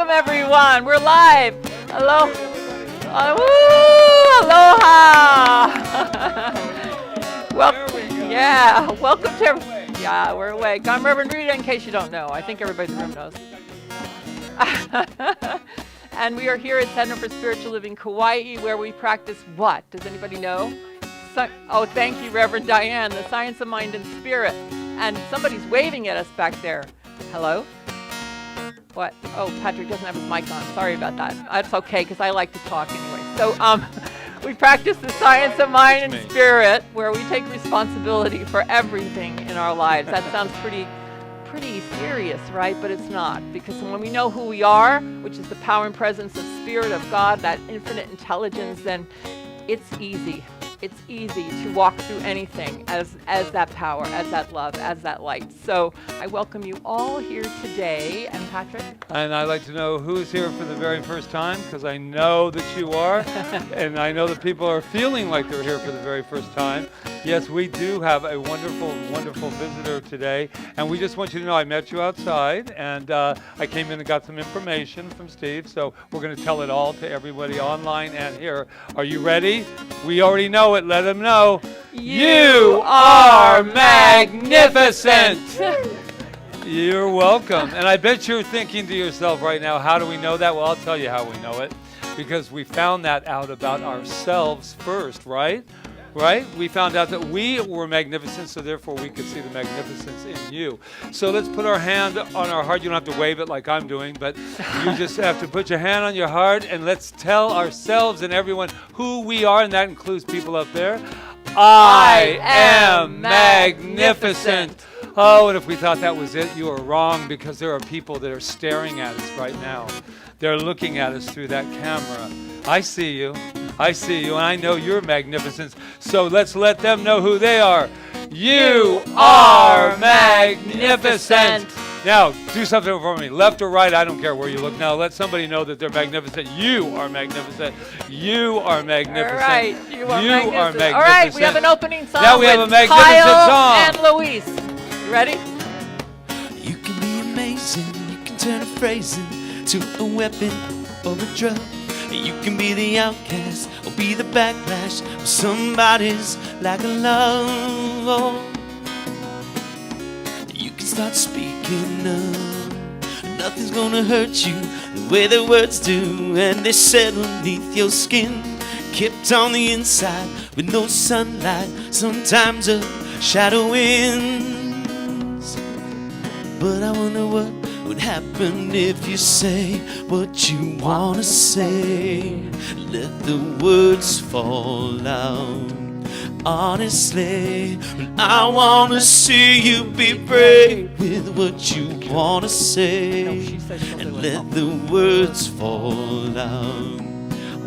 Welcome, everyone. We're live. Hello. Aloha. Welcome. Yeah. Welcome to. Yeah, we're awake. I'm Reverend Rita, in case you don't know. I think everybody in the room knows. And we are here at Center for Spiritual Living, Kauai, where we practice what? Does anybody know? Oh, thank you, Reverend Diane. The science of mind and spirit. And somebody's waving at us back there. Hello? What? Oh, Patrick doesn't have his mic on. Sorry about that. That's okay, because I like to talk anyway. So we practice the science of mind and spirit, where we take responsibility for everything in our lives. That sounds pretty serious, right? But it's not, because when we know who we are, which is the power and presence of Spirit of God, that infinite intelligence, then it's easy. It's easy to walk through anything as that power, as that love, as that light. So I welcome you all here today. And Patrick? And I'd like to know who's here for the very first time, because I know that you are. And I know that people are feeling like they're here for the very first time. Yes, we do have a wonderful, wonderful visitor today. And we just want you to know I met you outside, and I came in and got some information from Steve. So we're going to tell it all to everybody online and here. Are you ready? We already know it. Let them know. You are magnificent. You're welcome. And I bet you're thinking to yourself right now, how do we know that? Well, I'll tell you how we know it. Because we found that out about ourselves first, right? Right? We found out that we were magnificent, so therefore we could see the magnificence in you. So let's put our hand on our heart. You don't have to wave it like I'm doing, but you just have to put your hand on your heart, and let's tell ourselves and everyone who we are, and that includes people up there. I am magnificent. Oh, and if we thought that was it, you are wrong, because there are people that are staring at us right now. They're looking at us through that camera. I see you. I see you, and I know you're magnificent. So let's let them know who they are. You are magnificent. Now, do something for me. Left or right, I don't care where you look. Now, let somebody know that they're magnificent. You are magnificent. You are magnificent. All right, you are magnificent. All right, we have an opening song. Now we have a magnificent Kyle song. and Luis. You ready? You can be amazing. You can turn a phrase into a weapon or a drug. You can be the outcast or be the backlash of somebody's lack of love. You can start speaking up. Nothing's gonna hurt you the way the words do, and they settle beneath your skin, kept on the inside with no sunlight. Sometimes a shadow wins, but I wonder what would happen if you say what you wanna say. Let the words fall out honestly. I wanna see you be brave with what you wanna say, and let the words fall out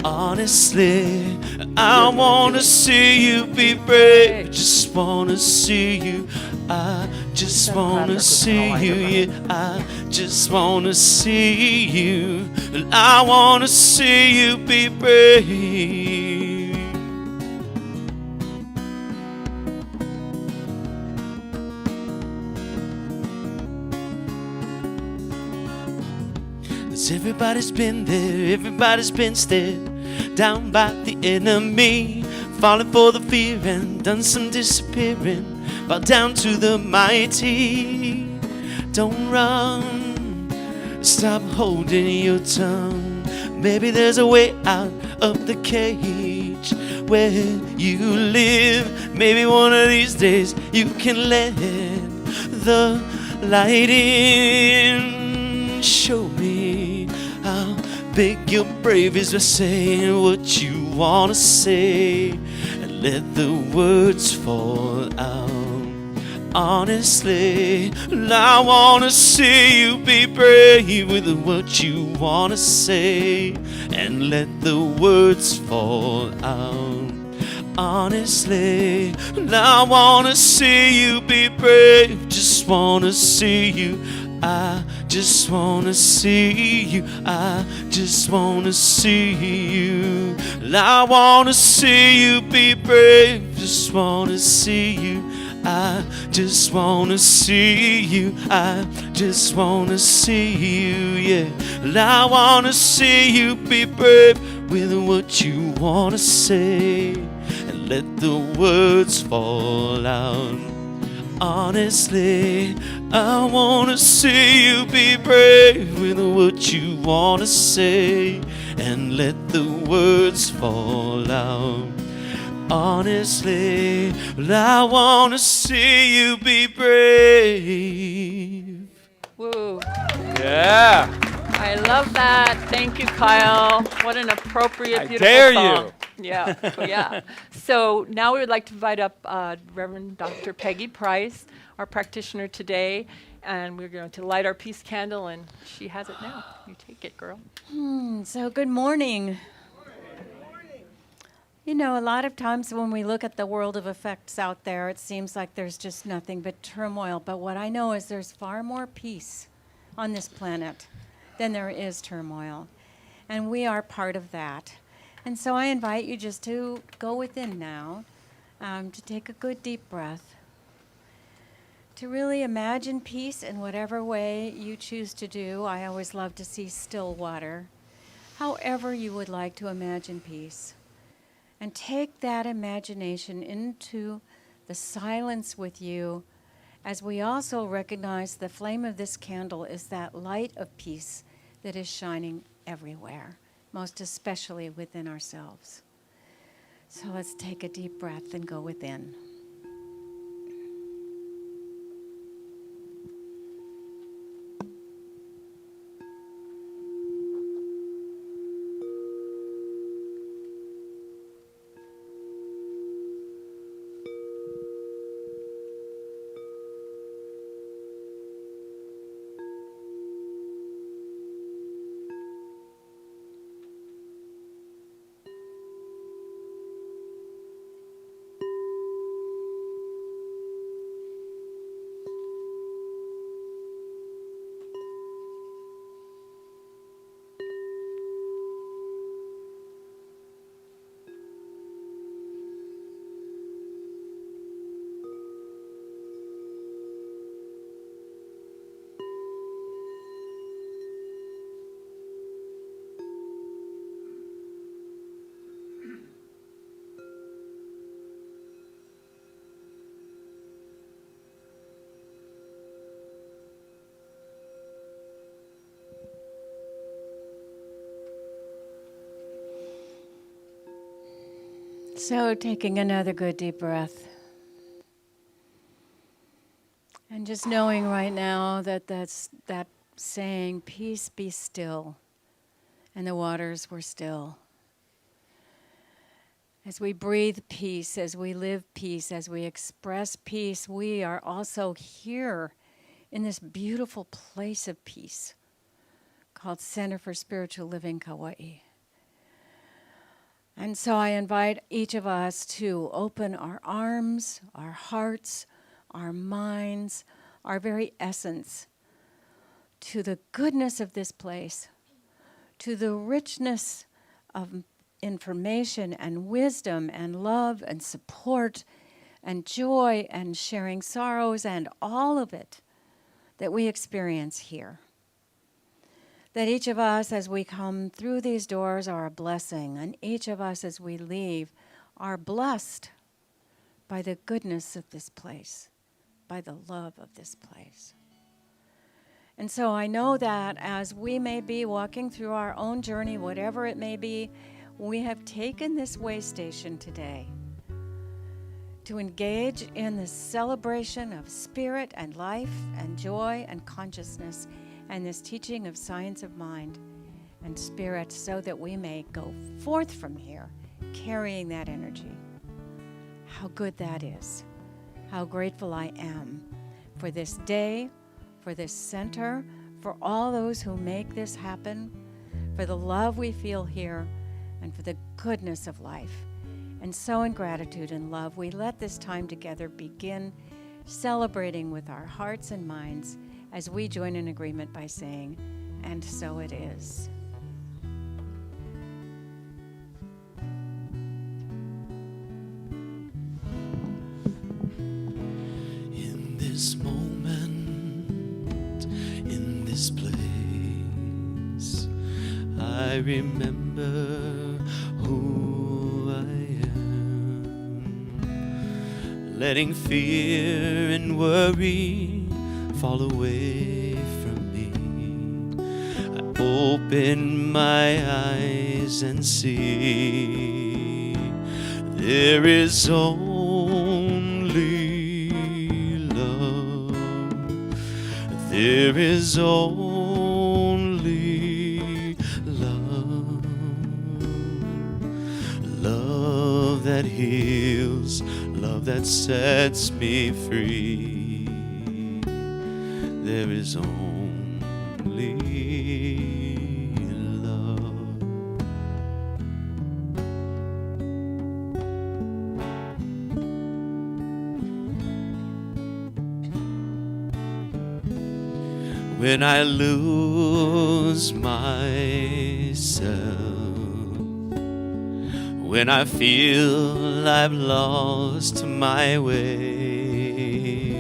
honestly. I wanna see you be brave. Just wanna see you. I just wanna see you, yeah. I just wanna see you. I wanna see you be brave. Cause everybody's been there, everybody's been stared down by the enemy, falling for the fear and done some disappearing. Bow down to the mighty. Don't run. Stop holding your tongue. Maybe there's a way out of the cage where you live. Maybe one of these days you can let the light in. Show me how big your brave is by saying what you wanna say, and let the words fall out honestly. I wanna see you be brave with what you wanna say, and let the words fall out honestly. I wanna see you be brave. Just wanna see you. I just wanna see you. I just wanna see you. I wanna see you be brave. Just wanna see you. I just wanna see you. I just wanna see you, yeah. And I wanna see you be brave with what you wanna say, and let the words fall out. Honestly, I wanna see you be brave with what you wanna say, and let the words fall out. Honestly, I wanna see you be brave. Woo. Yeah. I love that. Thank you, Kyle. What an appropriate, I beautiful dare song. you. Yeah, yeah. So now we would like to invite up Reverend Dr. Peggy Price, our practitioner today, and we're going to light our peace candle, and she has it now. You take it, girl. So good morning. You know, a lot of times when we look at the world of effects out there, it seems like there's just nothing but turmoil. But what I know is there's far more peace on this planet than there is turmoil. And we are part of that. And so I invite you just to go within now, to take a good deep breath, to really imagine peace in whatever way you choose to do. I always love to see still water. However you would like to imagine peace. And take that imagination into the silence with you, as we also recognize the flame of this candle is that light of peace that is shining everywhere, most especially within ourselves. So let's take a deep breath and go within. So taking another good deep breath. And just knowing right now that that's that saying, peace be still, and the waters were still. As we breathe peace, as we live peace, as we express peace, we are also here in this beautiful place of peace called Center for Spiritual Living, Kauai. And so I invite each of us to open our arms, our hearts, our minds, our very essence to the goodness of this place, to the richness of information and wisdom and love and support and joy and sharing sorrows and all of it that we experience here. That each of us as we come through these doors are a blessing, and each of us as we leave are blessed by the goodness of this place, by the love of this place. And so I know that as we may be walking through our own journey, whatever it may be, we have taken this way station today to engage in the celebration of spirit and life and joy and consciousness and this teaching of science of mind and spirit, so that we may go forth from here carrying that energy. How good that is. How grateful I am for this day, for this center, for all those who make this happen, for the love we feel here, and for the goodness of life. And so in gratitude and love, we let this time together begin celebrating with our hearts and minds as we join in agreement by saying, and so it is. I remember who I am, letting fear and worry fall away from me. I open my eyes and see there is only love. There is only love. Love that heals, love that sets me free. There is only love. When I lose myself, when I feel I've lost my way,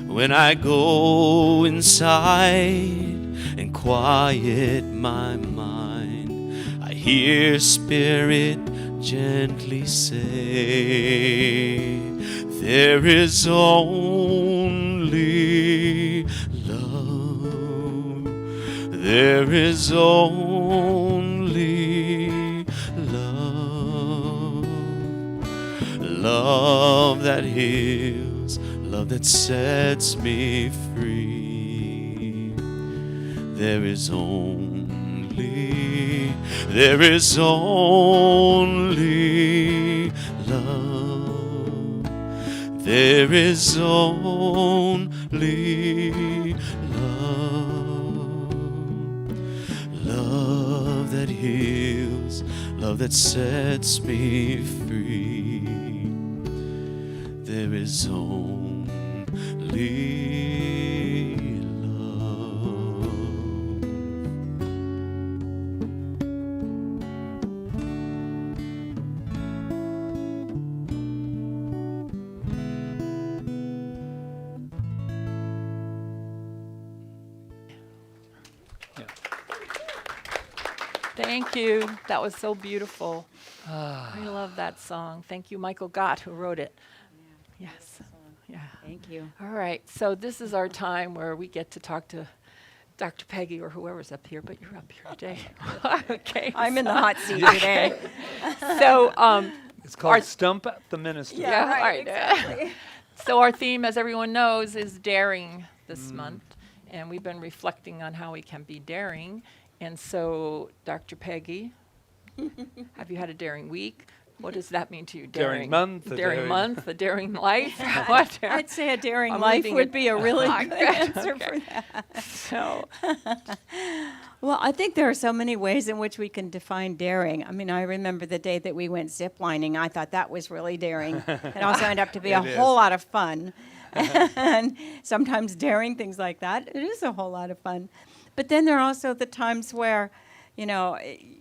when I go inside and quiet my mind, I hear Spirit gently say, there is only love. There is only love. Love that heals, love that sets me free. There is only love. There is only love. Love that heals, love that sets me free. There is only Thank you. That was so beautiful. I love that song. Thank you, Michael Gott, who wrote it. Yes. Yeah. Thank you. All right. So this is our time where we get to talk to Dr. Peggy or whoever's up here, but you're up here today. Okay. I'm in the hot seat today. So It's called Stump the Minister. Yeah, right, all right. exactly. So our theme, as everyone knows, is daring this month. And we've been reflecting on how we can be daring. And so, Dr. Peggy, have you had a daring week? What does that mean to you? Daring month, a Daring daring- month, a daring life? What? I'd say a daring I'm life leaving would it- be a really good answer Okay. for that. So, Well, I think there are so many ways in which we can define daring. I mean, I remember the day that we went ziplining. I thought that was really daring. It also ended up to be a It whole is. lot of fun. And sometimes daring things like that, it is a whole lot of fun. But then there are also the times where, you know,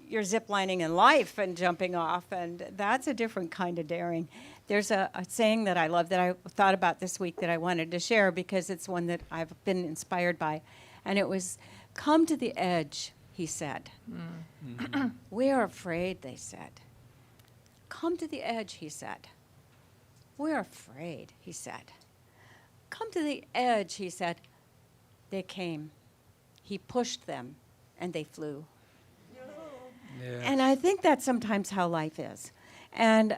you're ziplining in life and jumping off, and that's a different kind of daring. There's a saying that I love that I thought about this week that I wanted to share because it's one that I've been inspired by. And it was, come to the edge, he said. We're afraid, they said. Come to the edge, he said. We're afraid, he said. Come to the edge, he said. They came. He pushed them, and they flew. Yes. And I think that's sometimes how life is. And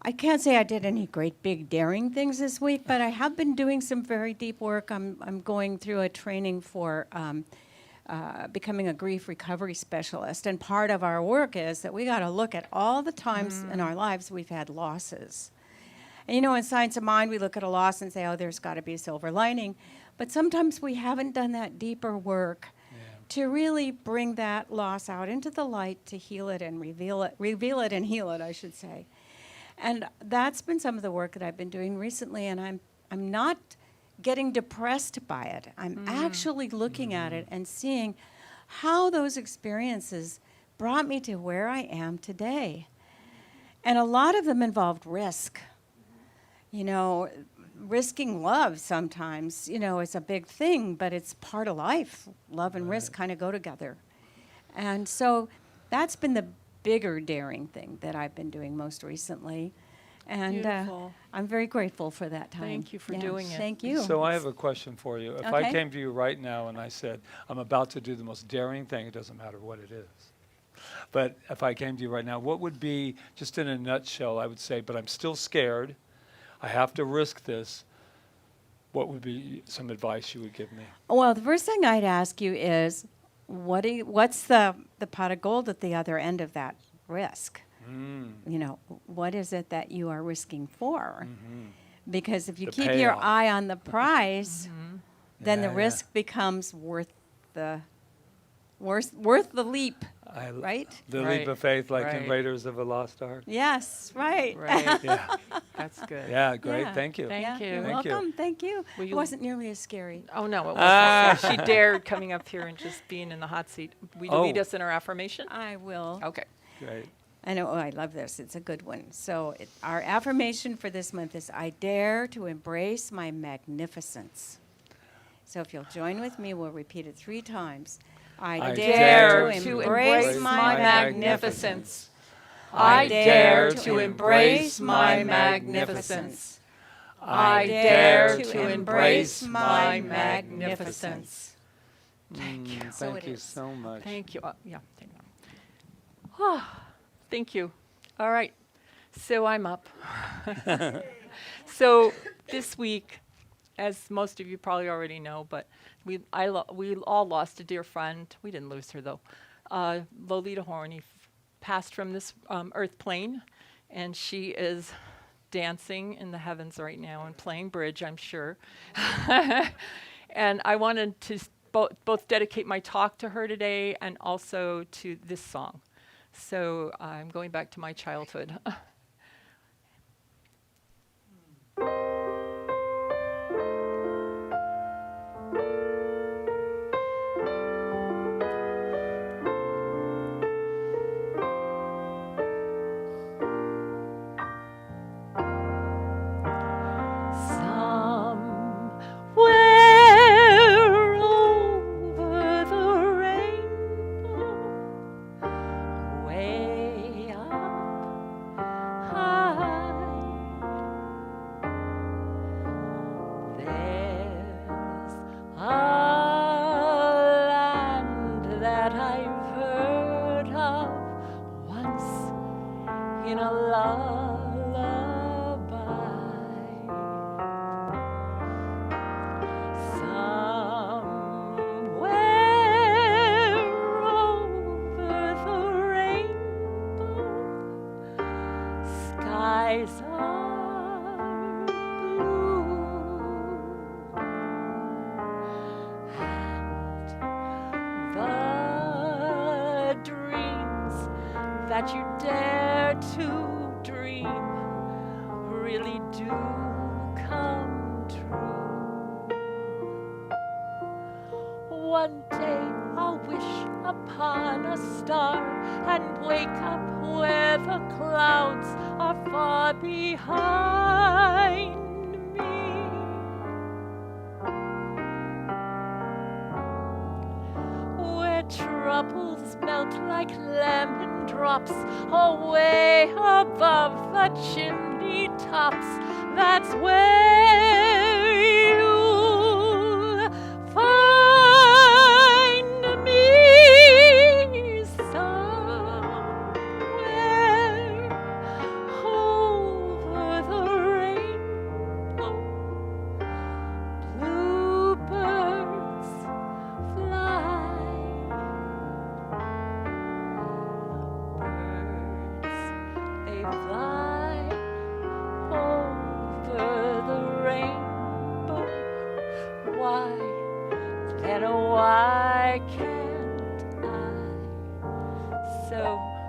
I can't say I did any great big daring things this week, but I have been doing some very deep work. I'm going through a training for becoming a grief recovery specialist. And part of our work is that we got to look at all the times in our lives we've had losses. And you know, in Science of Mind, we look at a loss and say, oh, there's got to be a silver lining. But sometimes we haven't done that deeper work to really bring that loss out into the light, to heal it and reveal it and heal it, I should say. And that's been some of the work that I've been doing recently, and I'm not getting depressed by it. I'm actually looking at it and seeing how those experiences brought me to where I am today. And a lot of them involved risk. You know, risking love sometimes, you know, is a big thing, but it's part of life. Love and risk kind of go together. And so that's been the bigger daring thing that I've been doing most recently. And Beautiful. I'm very grateful for that time. Thank you for doing it. Thank you. So I have a question for you. If I Okay. came to you right now and I said, I'm about to do the most daring thing, it doesn't matter what it is. But if I came to you right now, what would be, just in a nutshell, I would say, but I'm still scared, I have to risk this, what would be some advice you would give me? Well, the first thing I'd ask you is, what's the pot of gold at the other end of that risk? You know, what is it that you are risking for? Because if you The keep your payoff. eye on the prize, then the Yeah, risk becomes worth the leap, right? The leap Right, of faith, like in right. Raiders of a Lost Ark. Yes, right. Right. Yeah, That's good. yeah, great. Yeah. Thank you. Thank Yeah, you. You're Thank you. welcome. Thank you. Will It you- wasn't nearly as scary. Oh, no, it Ah. wasn't. She dared coming up here and just being in the hot seat. Will you lead Oh. us in our affirmation? I will. Okay. Great. I know. Oh, I love this. It's a good one. So our affirmation for this month is, I dare to embrace my magnificence. So if you'll join with me, we'll repeat it 3 times. I dare to embrace my magnificence. I dare to embrace my magnificence. I dare to embrace my magnificence. Thank you. So Thank it you is. so much. Thank you. Yeah, thank you. Thank you. All right. So I'm up. So this week, as most of you probably already know, but we all lost a dear friend. We didn't lose her though. Lolita Horney passed from this earth plane, and she is dancing in the heavens right now and playing bridge, I'm sure. And I wanted to both dedicate my talk to her today and also to this song. So I'm going back to my childhood. Somewhere over the rainbow, way up high, there's a land that I've heard of once in a lullaby. Somewhere over the rainbow, skies are blue, and the dreams that you dare to dream really do come true. One day I'll wish upon a star and wake up where the clouds are far behind me. Where troubles melt like lemon drops away above the chimney tops. That's where you'll find me, somewhere over the rainbow. Bluebirds fly, birds, they fly over the rainbow. Why, then why can't I? So,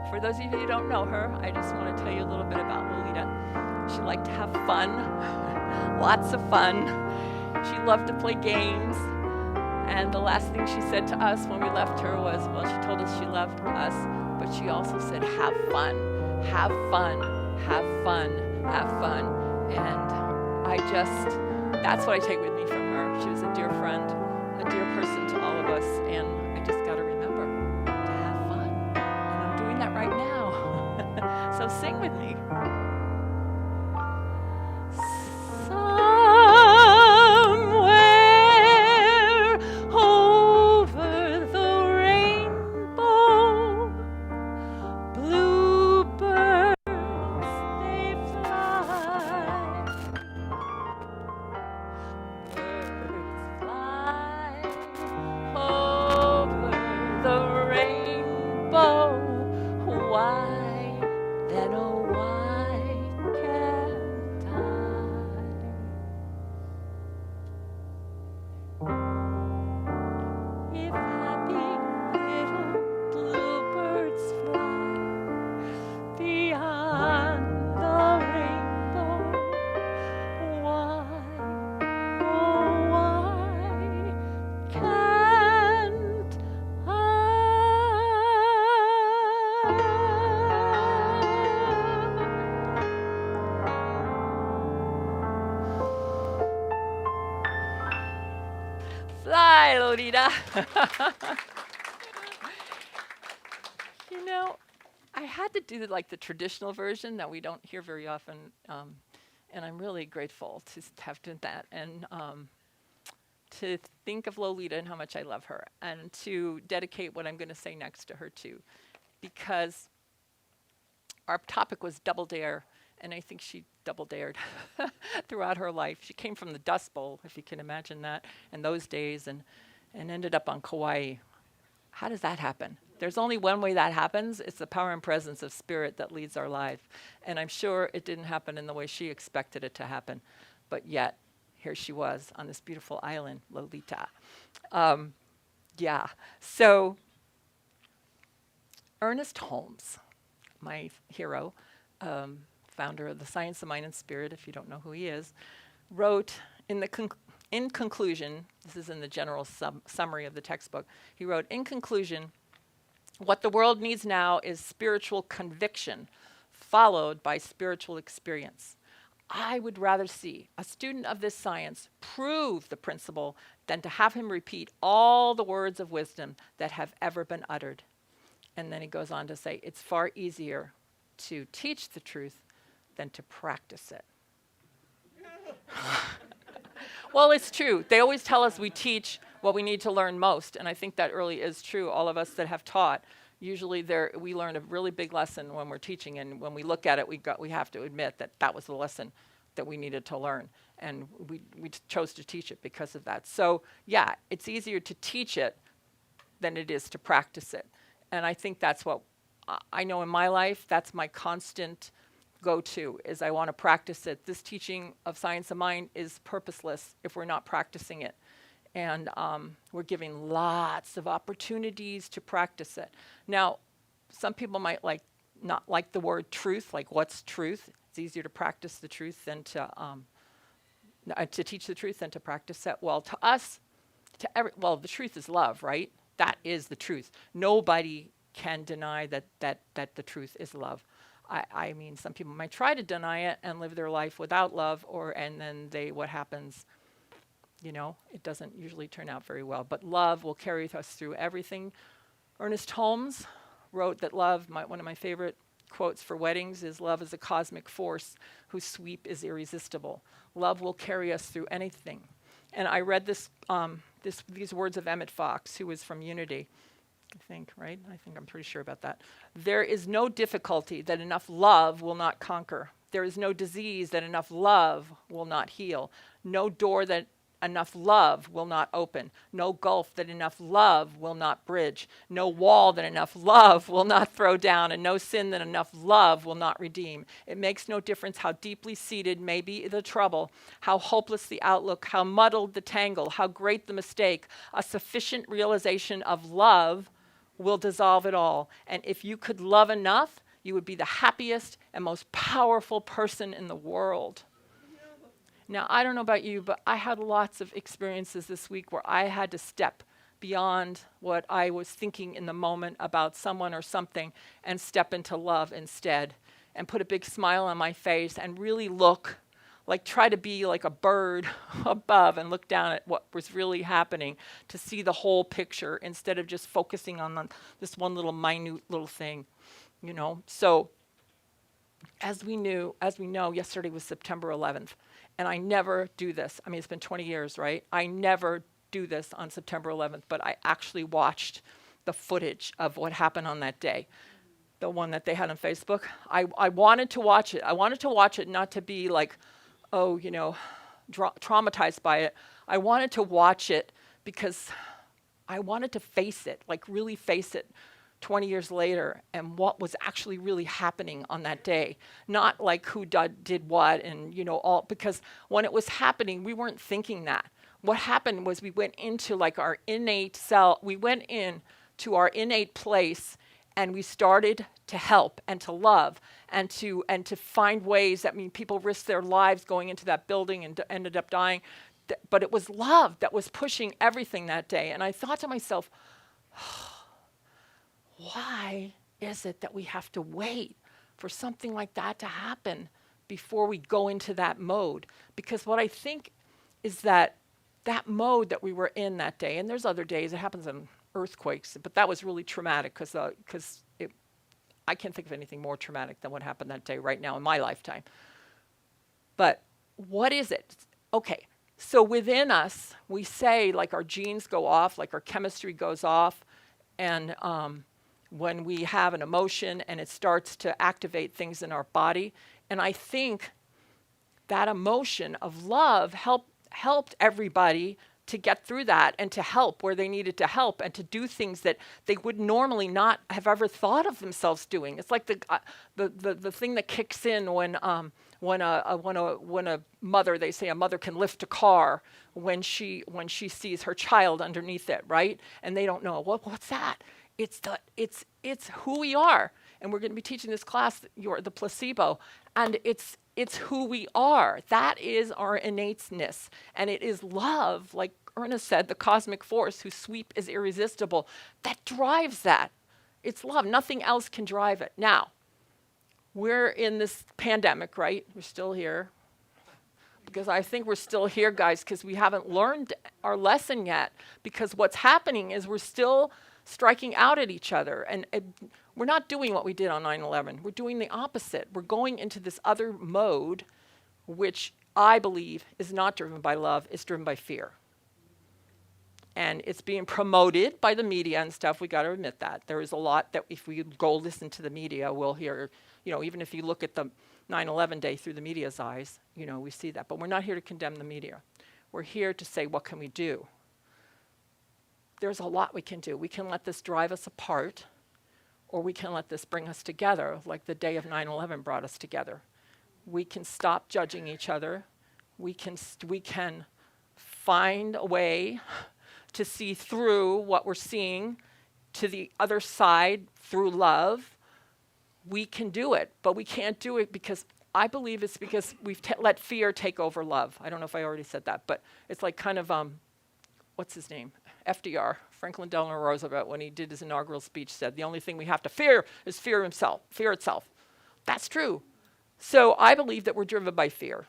for those of you who don't know her, I just want to tell you a little bit about Lolita. She liked to have fun, lots of fun. She loved to play games. And the last thing she said to us when we left her was, well, she told us she loved us, but she also said, have fun, have fun, have fun, have fun. And that's what I take with me from her. She was a dear friend, a dear person to all of us, and I just got to remember to have right now. So sing with me. Somewhere over the rainbow, bluebirds they fly. Birds fly over the rainbow. Why then, oh why can't I? If happy little bluebirds fly beyond the rainbow, why, oh why can't I? Fly, Lolita. You know, I had to do like the traditional version that we don't hear very often, and I'm really grateful to have done that, and to think of Lolita and how much I love her, and to dedicate what I'm going to say next to her too, because our topic was double dare, and I think she double dared throughout her life. She came from the Dust Bowl, if you can imagine that, in those days, and ended up on Kauai. How does that happen? There's only one way that happens. It's the power and presence of spirit that leads our life. And I'm sure it didn't happen in the way she expected it to happen. But yet, here she was on this beautiful island, Lolita. Yeah. So, Ernest Holmes, my hero, founder of the Science of Mind and Spirit, if you don't know who he is, wrote in conclusion, this is in the general summary of the textbook, he wrote, in conclusion, what the world needs now is spiritual conviction, followed by spiritual experience. I would rather see a student of this science prove the principle than to have him repeat all the words of wisdom that have ever been uttered. And then he goes on to say, it's far easier to teach the truth than to practice it. Well, it's true. They always tell us we teach what we need to learn most, and I think that really is true. All of us that have taught, usually we learn a really big lesson when we're teaching, and when we look at it, we have to admit that that was the lesson that we needed to learn, and we chose to teach it because of that. So, yeah, it's easier to teach it than it is to practice it, and I think that's what I know in my life. That's my constant go-to, is I want to practice it. This teaching of Science of Mind is purposeless if we're not practicing it. And we're giving lots of opportunities to practice it. Now, some people might not like the word truth, like what's truth? It's easier to practice the truth than to teach the truth than to practice it. Well, to us, the truth is love, right? That is the truth. Nobody can deny that the truth is love. I mean, some people might try to deny it and live their life without love, and then what happens? You know, it doesn't usually turn out very well. But love will carry us through everything. Ernest Holmes wrote that love, one of my favorite quotes for weddings is, love is a cosmic force whose sweep is irresistible. Love will carry us through anything. And I read these words of Emmett Fox, who was from Unity, I think, right? I'm pretty sure about that. There is no difficulty that enough love will not conquer. There is no disease that enough love will not heal. No door that enough love will not open. No gulf that enough love will not bridge. No wall that enough love will not throw down. And no sin that enough love will not redeem. It makes no difference how deeply seated may be the trouble, how hopeless the outlook, how muddled the tangle, how great the mistake. A sufficient realization of love will dissolve it all. And if you could love enough, you would be the happiest and most powerful person in the world. Now, I don't know about you, but I had lots of experiences this week where I had to step beyond what I was thinking in the moment about someone or something and step into love instead, and put a big smile on my face and really try to be like a bird above and look down at what was really happening, to see the whole picture instead of just focusing on this one little minute little thing. So as we know, yesterday was September 11th, and I never do this. I mean, it's been 20 years, right? I never do this on September 11th, but I actually watched the footage of what happened on that day, the one that they had on Facebook. I wanted to watch it. I wanted to watch it not to be like, traumatized by it. I wanted to watch it because I wanted to face it, like really face it 20 years later and what was actually really happening on that day. Not like who did what and, all, because when it was happening, we weren't thinking that. What happened was we went into like our innate we went in to our innate place and we started to help and to love and to find ways. That people risked their lives going into that building and ended up dying. But it was love that was pushing everything that day. And I thought to myself, why is it that we have to wait for something like that to happen before we go into that mode? Because what I think is that mode that we were in that day, and there's other days, it happens in earthquakes, but that was really traumatic because I can't think of anything more traumatic than what happened that day right now in my lifetime. But what is it? Okay, so within us, we say like our genes go off, like our chemistry goes off, and when we have an emotion and it starts to activate things in our body. And I think that emotion of love helped everybody to get through that and to help where they needed to help and to do things that they would normally not have ever thought of themselves doing. It's like the thing that kicks in when a mother, they say a mother can lift a car when she sees her child underneath it, right? And they don't know what's that. It's who we are, and we're going to be teaching this class the placebo, and it's who we are. That is our innateness, and it is love, like Ernest said, the cosmic force whose sweep is irresistible, that drives that. It's love. Nothing else can drive it. Now, we're in this pandemic, right? We're still here. Because I think we're still here, guys, because we haven't learned our lesson yet. Because what's happening is we're still striking out at each other. And we're not doing what we did on 9/11. We're doing the opposite. We're going into this other mode, which I believe is not driven by love, it's driven by fear. And it's being promoted by the media and stuff. We got to admit that. There is a lot that if we go listen to the media, we'll hear, even if you look at the 9/11 day through the media's eyes, we see that. But we're not here to condemn the media. We're here to say, what can we do? There's a lot we can do. We can let this drive us apart, or we can let this bring us together, like the day of 9/11 brought us together. We can stop judging each other. We can find a way to see through what we're seeing to the other side through love. We can do it, but we can't do it because I believe it's because we've let fear take over love. I don't know if I already said that, but it's like kind of, what's his name? FDR, Franklin Delano Roosevelt, when he did his inaugural speech, said, the only thing we have to fear is fear itself. That's true. So I believe that we're driven by fear.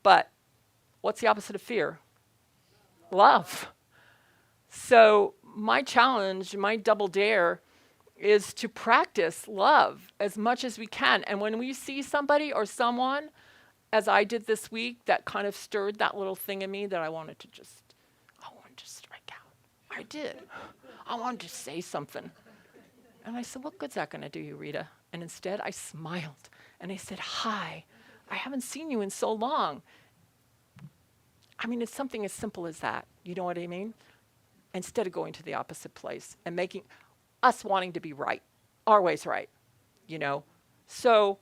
But what's the opposite of fear? Love. So my challenge, my double dare, is to practice love as much as we can. And when we see somebody or someone, as I did this week, that kind of stirred that little thing in me that I wanted to strike out. I did. I wanted to say something. And I said, what good's that going to do you, Rita? And instead, I smiled. And I said, hi, I haven't seen you in so long. I mean, it's something as simple as that. You know what I mean? Instead of going to the opposite place and making us wanting to be right, our way's right, So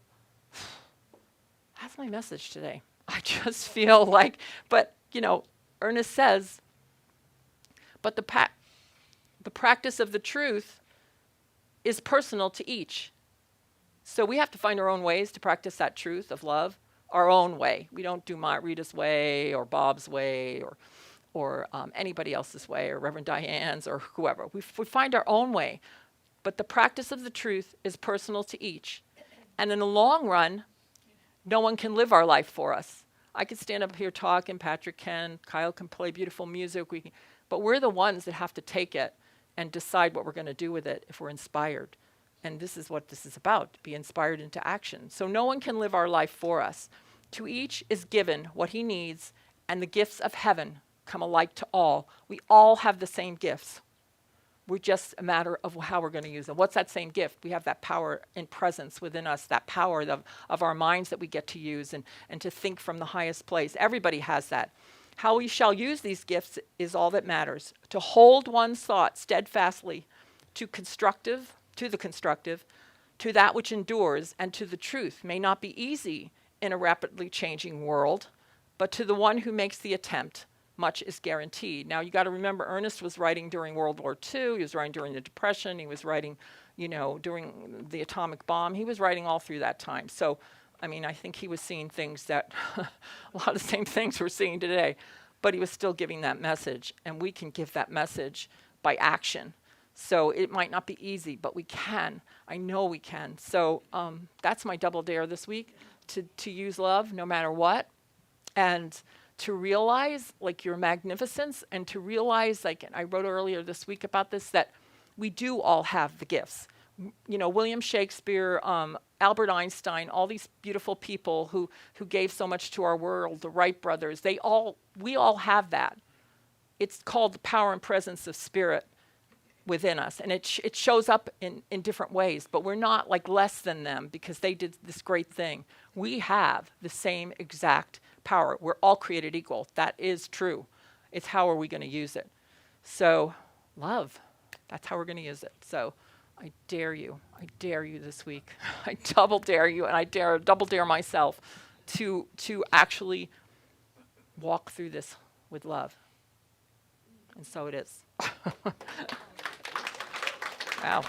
that's my message today. I just feel like, but, Ernest says, but the practice of the truth is personal to each. So we have to find our own ways to practice that truth of love, our own way. We don't do Rita's way or Bob's way or anybody else's way, or Reverend Diane's, or whoever. We find our own way. But the practice of the truth is personal to each. And in the long run, no one can live our life for us. I could stand up here talking, Patrick can, Kyle can play beautiful music, but we're the ones that have to take it and decide what we're going to do with it if we're inspired. And this is what this is about, to be inspired into action. So no one can live our life for us. To each is given what he needs, and the gifts of heaven come alike to all. We all have the same gifts. We're just a matter of how we're going to use them. What's that same gift? We have that power and presence within us, that power of our minds that we get to use and to think from the highest place. Everybody has that. How we shall use these gifts is all that matters. To hold one's thought steadfastly to the constructive, to that which endures, and to the truth may not be easy in a rapidly changing world, but to the one who makes the attempt, much is guaranteed. Now, you got to remember, Ernest was writing during World War II. He was writing during the Depression. He was writing, during the atomic bomb. He was writing all through that time. So, I mean, I think he was seeing things that a lot of the same things we're seeing today, but he was still giving that message, and we can give that message by action. So it might not be easy, but we can. I know we can. So that's my double dare this week, to use love no matter what, and to realize like your magnificence, and to realize, like I wrote earlier this week about this, that we do all have the gifts. William Shakespeare, Albert Einstein, all these beautiful people who gave so much to our world, the Wright brothers, we all have that. It's called the power and presence of spirit within us, and it shows up in different ways, but we're not like less than them because they did this great thing. We have the same exact power. We're all created equal. That is true. It's how are we going to use it? So love, that's how we're going to use it. So I dare you this week. I double dare you, and I double dare myself to actually walk through this with love. And so it is. Wow.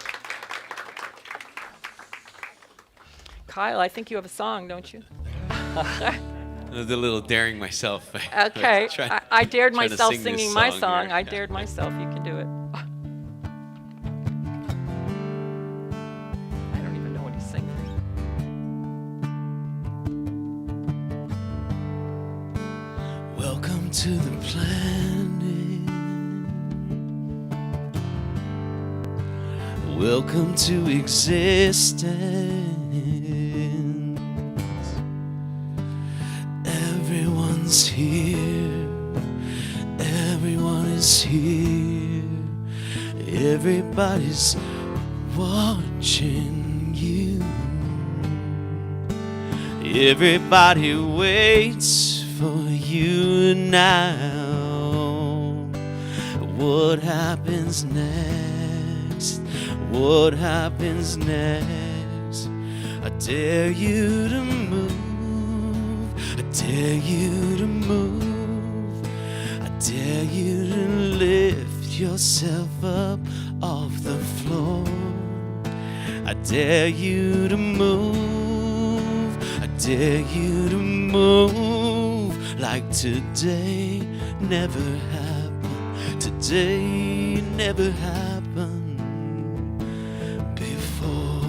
Kyle, I think you have a song, don't you? The little daring myself. Okay. I dared trying to myself sing this singing my song song. here. I Yeah. dared myself. You can do it. I don't even know what he's singing. Welcome to the planet. Welcome to existence. Everyone's here. Everyone is here. Everybody's watching you. Everybody waits for you now. What happens next? What happens next? I dare you to move. I dare you to move. I dare you to lift yourself up off the floor. I dare you to move. I dare you to move like today never happened. Today never happened before.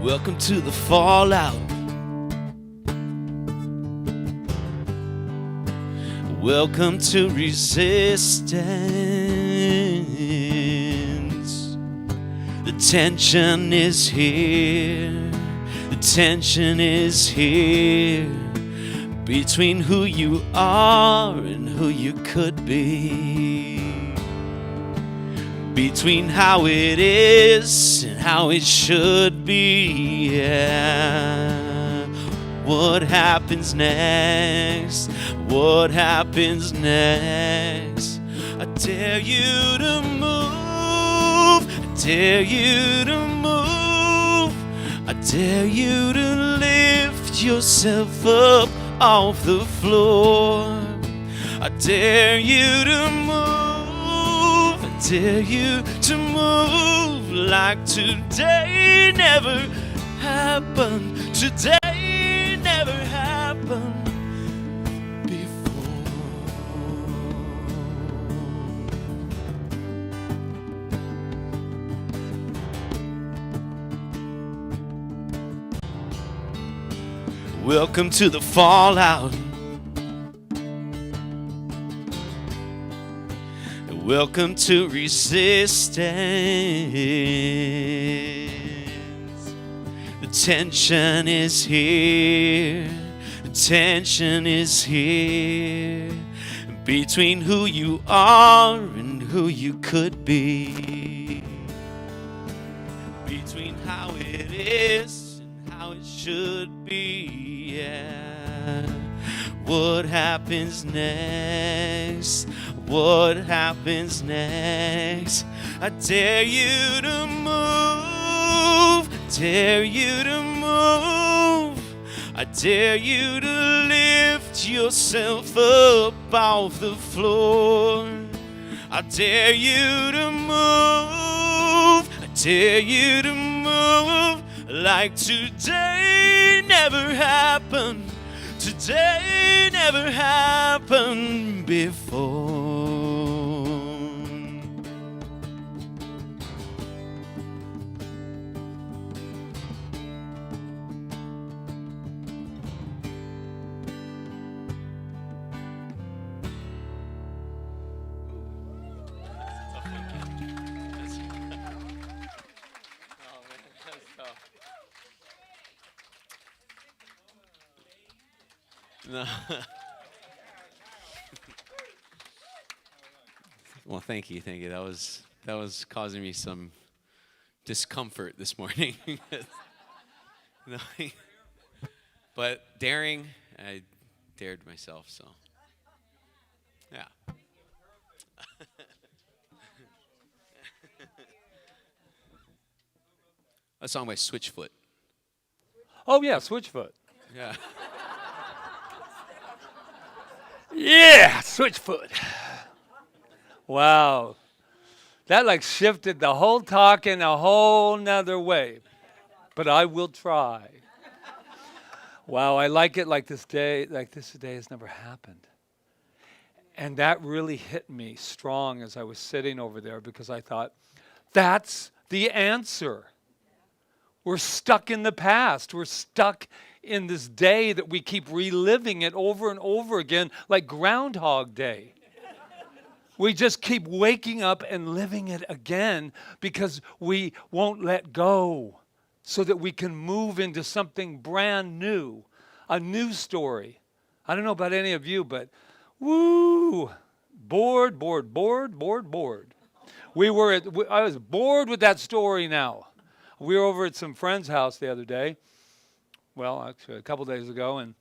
Welcome to the fallout. Welcome to resistance. The tension is here. The tension is here between who you are and who you could be. Between how it is and how it should be. Yeah. What happens next? What happens next? I dare you to move. I dare you to move. I dare you to lift yourself up off the floor. I dare you to move. I dare you to move like today never happened. Today never happened before. Welcome to the fallout. Welcome to resistance. The tension is here. The tension is here. Between who you are and who you could be. Between how it is and how it should be. Yeah. What happens next? What happens next? I dare you to move. Dare you to move. I dare you to lift yourself up off the floor. I dare you to move. I dare you to move like today never happened. Today never happened before. No. Well, thank you. That was causing me some discomfort this morning. No, but daring, I dared myself. So, yeah. A song by Switchfoot. Oh yeah, Switchfoot. Yeah. Yeah, Switchfoot. Wow. That like shifted the whole talk in a whole nother way. But I will try. Wow, I like it like this day has never happened. And that really hit me strong as I was sitting over there because I thought, that's the answer. We're stuck in the past. We're stuck in this day that we keep reliving it over and over again like Groundhog Day. We just keep waking up and living it again because we won't let go so that we can move into something brand new, a new story. I don't know about any of you, but woo, bored. I was bored with that story now. We were over at some friend's house the other day. Well, actually a couple days ago, and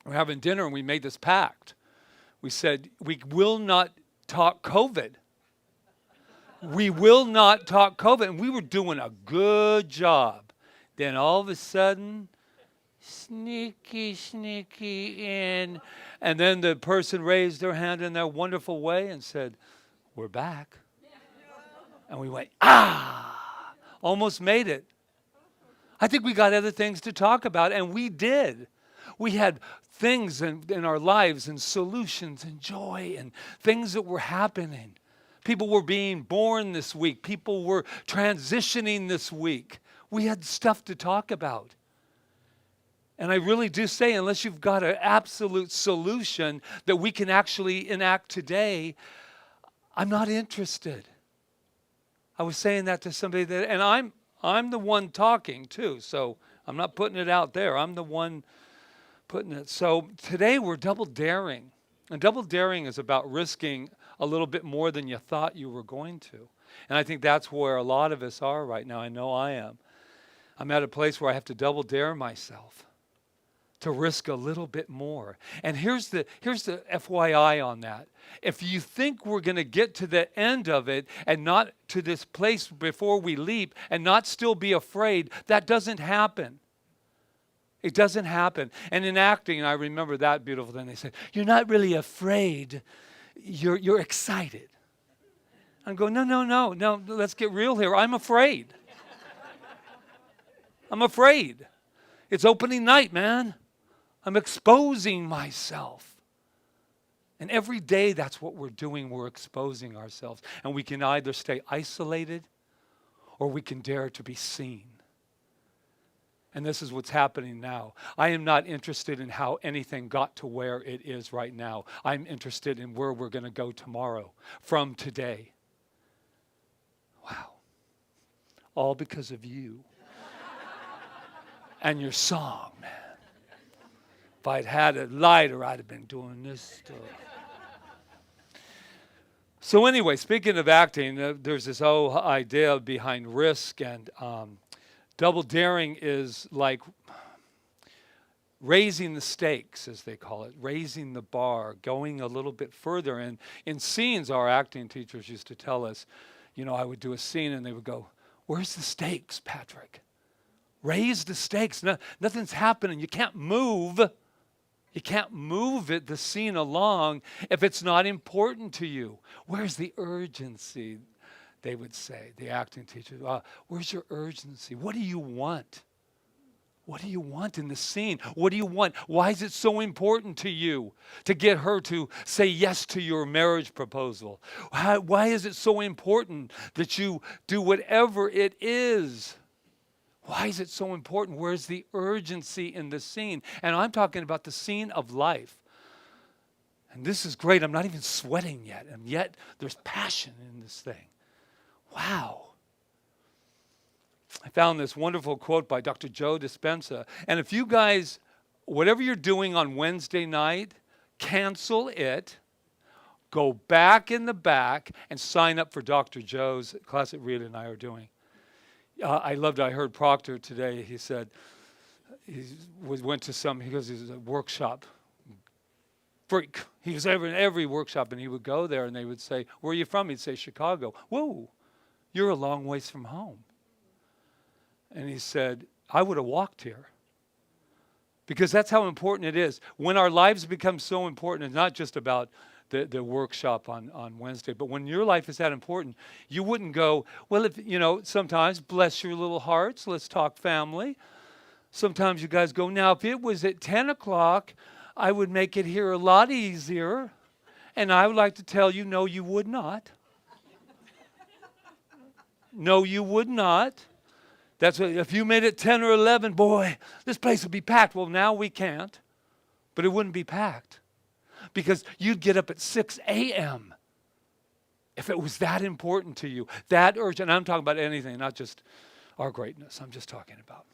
we're having dinner, and we made this pact. We said, we will not talk COVID. We will not talk COVID. And we were doing a good job. Then all of a sudden, sneaky in. And then the person raised their hand in their wonderful way and said, we're back. And we went, almost made it. I think we got other things to talk about, and we did. We had things in our lives and solutions and joy and things that were happening. People were being born this week. People were transitioning this week. We had stuff to talk about. And I really do say, unless you've got an absolute solution that we can actually enact today, I'm not interested. I was saying that to somebody and I'm the one talking too, so I'm not putting it out there. I'm the one putting it. So today we're double daring. And double daring is about risking a little bit more than you thought you were going to. And I think that's where a lot of us are right now. I know I am. I'm at a place where I have to double dare myself to risk a little bit more. And here's the FYI on that. If you think we're going to get to the end of it and not to this place before we leap and not still be afraid, that doesn't happen. It doesn't happen. And in acting, I remember that beautiful thing. They said, you're not really afraid, you're excited. I'm going, no, let's get real here. I'm afraid. I'm afraid. It's opening night, man. I'm exposing myself. And every day that's what we're doing. We're exposing ourselves. And we can either stay isolated or we can dare to be seen. And this is what's happening now. I am not interested in how anything got to where it is right now. I'm interested in where we're going to go tomorrow from today. Wow. All because of you. And your song, man. If I'd had a lighter, I'd have been doing this stuff. So anyway, speaking of acting, there's this whole idea behind risk, and double daring is like raising the stakes, as they call it, raising the bar, going a little bit further. And in scenes, our acting teachers used to tell us, you know, I would do a scene and they would go, "Where's the stakes, Patrick? Raise the stakes. No, nothing's happening. You can't move. You can't move the scene along if it's not important to you. Where's the urgency?" They would say, the acting teachers, "Where's your urgency? What do you want? What do you want in the scene? What do you want? Why is it so important to you to get her to say yes to your marriage proposal? Why is it so important that you do whatever it is? Why is it so important? Where's the urgency in the scene?" And I'm talking about the scene of life. And this is great. I'm not even sweating yet. And yet there's passion in this thing. Wow. I found this wonderful quote by Dr. Joe Dispenza. And if you guys, whatever you're doing on Wednesday night, cancel it. Go back in the back and sign up for Dr. Joe's class that Rita and I are doing. I heard Proctor today, he said, he went to he goes, he's a workshop freak. He was in every workshop, and he would go there and they would say, "Where are you from?" He'd say, "Chicago." "Whoa, you're a long ways from home." And he said, "I would have walked here." Because that's how important it is. When our lives become so important, it's not just about the workshop on Wednesday, but when your life is that important, you wouldn't go, well, if, you know, sometimes, bless your little hearts, let's talk family. Sometimes you guys go, now, if it was at 10 o'clock, I would make it here a lot easier. And I would like to tell you, no, you would not. No, you would not. That's what, if you made it 10 or 11, boy, this place would be packed. Well, now we can't, but it wouldn't be packed because you'd get up at 6 a.m. if it was that important to you, that urgent. I'm talking about anything, not just our greatness. I'm just talking about.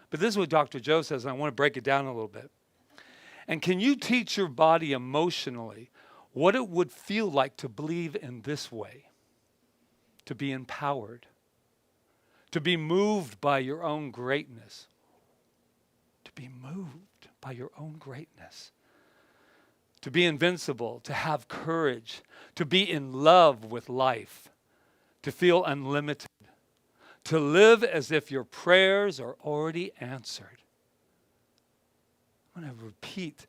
But this is what Dr. Joe says, and I want to break it down a little bit. And can you teach your body emotionally what it would feel like to believe in this way, to be empowered, to be moved by your own greatness, to be moved by your own greatness, to be invincible, to have courage, to be in love with life, to feel unlimited, to live as if your prayers are already answered. I'm going to repeat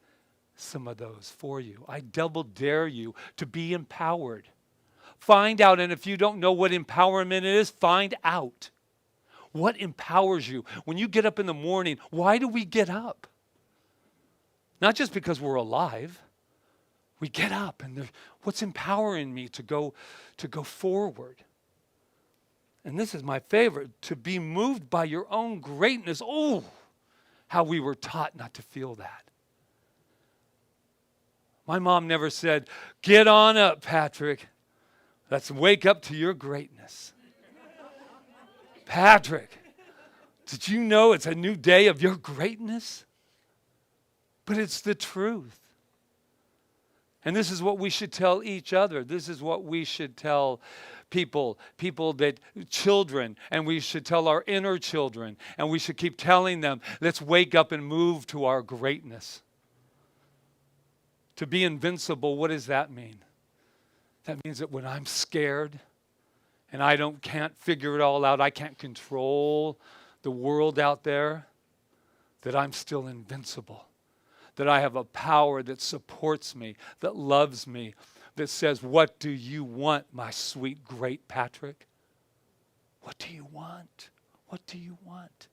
some of those for you. I double dare you to be empowered. Find out, and if you don't know what empowerment is, find out. What empowers you? When you get up in the morning, why do we get up? Not just because we're alive. We get up, and what's empowering me to go forward? And this is my favorite, to be moved by your own greatness. Oh, how we were taught not to feel that. My mom never said, "Get on up, Patrick. Let's wake up to your greatness." Patrick, did you know it's a new day of your greatness? But it's the truth. And this is what we should tell each other. This is what we should tell people that, children, and we should tell our inner children, and we should keep telling them, let's wake up and move to our greatness. To be invincible, what does that mean? That means that when I'm scared and I can't figure it all out, I can't control the world out there, that I'm still invincible. That I have a power that supports me, that loves me, that says, what do you want, my sweet, great Patrick? What do you want? What do you want?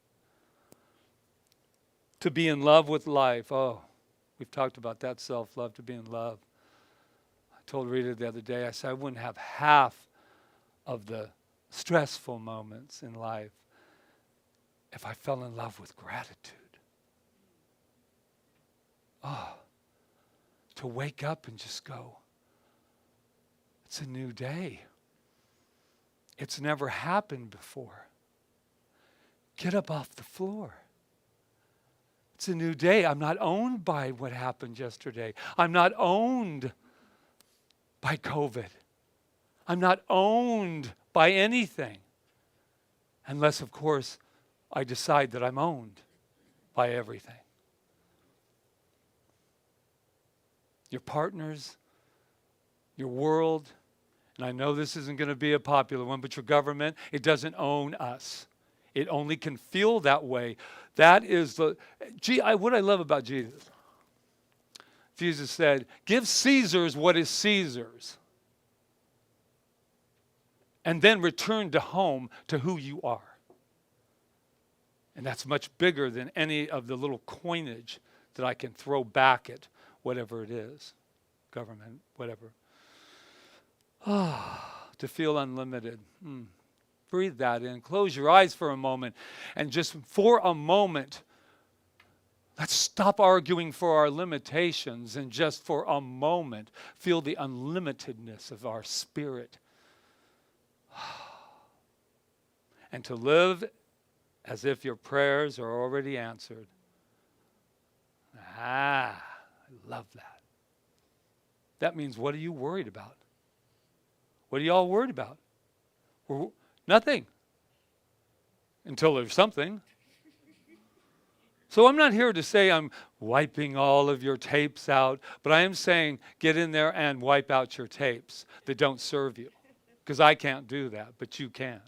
To be in love with life. Oh, we've talked about that, self-love, to be in love. I told Rita the other day, I said I wouldn't have half of the stressful moments in life if I fell in love with gratitude. Oh, to wake up and just go, it's a new day. It's never happened before. Get up off the floor. It's a new day. I'm not owned by what happened yesterday. I'm not owned by COVID. I'm not owned by anything. Unless, of course, I decide that I'm owned by everything. Your partners, your world, and I know this isn't going to be a popular one, but your government, it doesn't own us. It only can feel that way. That is what I love about Jesus. Jesus said, give Caesar's what is Caesar's. And then return to home to who you are. And that's much bigger than any of the little coinage that I can throw back at whatever it is, government, whatever. To feel unlimited. Breathe that in. Close your eyes for a moment. And just for a moment, let's stop arguing for our limitations and just for a moment feel the unlimitedness of our spirit. And to live as if your prayers are already answered. I love that. That means, what are you worried about? What are you all worried about? Nothing. Until there's something. So I'm not here to say I'm wiping all of your tapes out, but I am saying get in there and wipe out your tapes that don't serve you. Because I can't do that, but you can.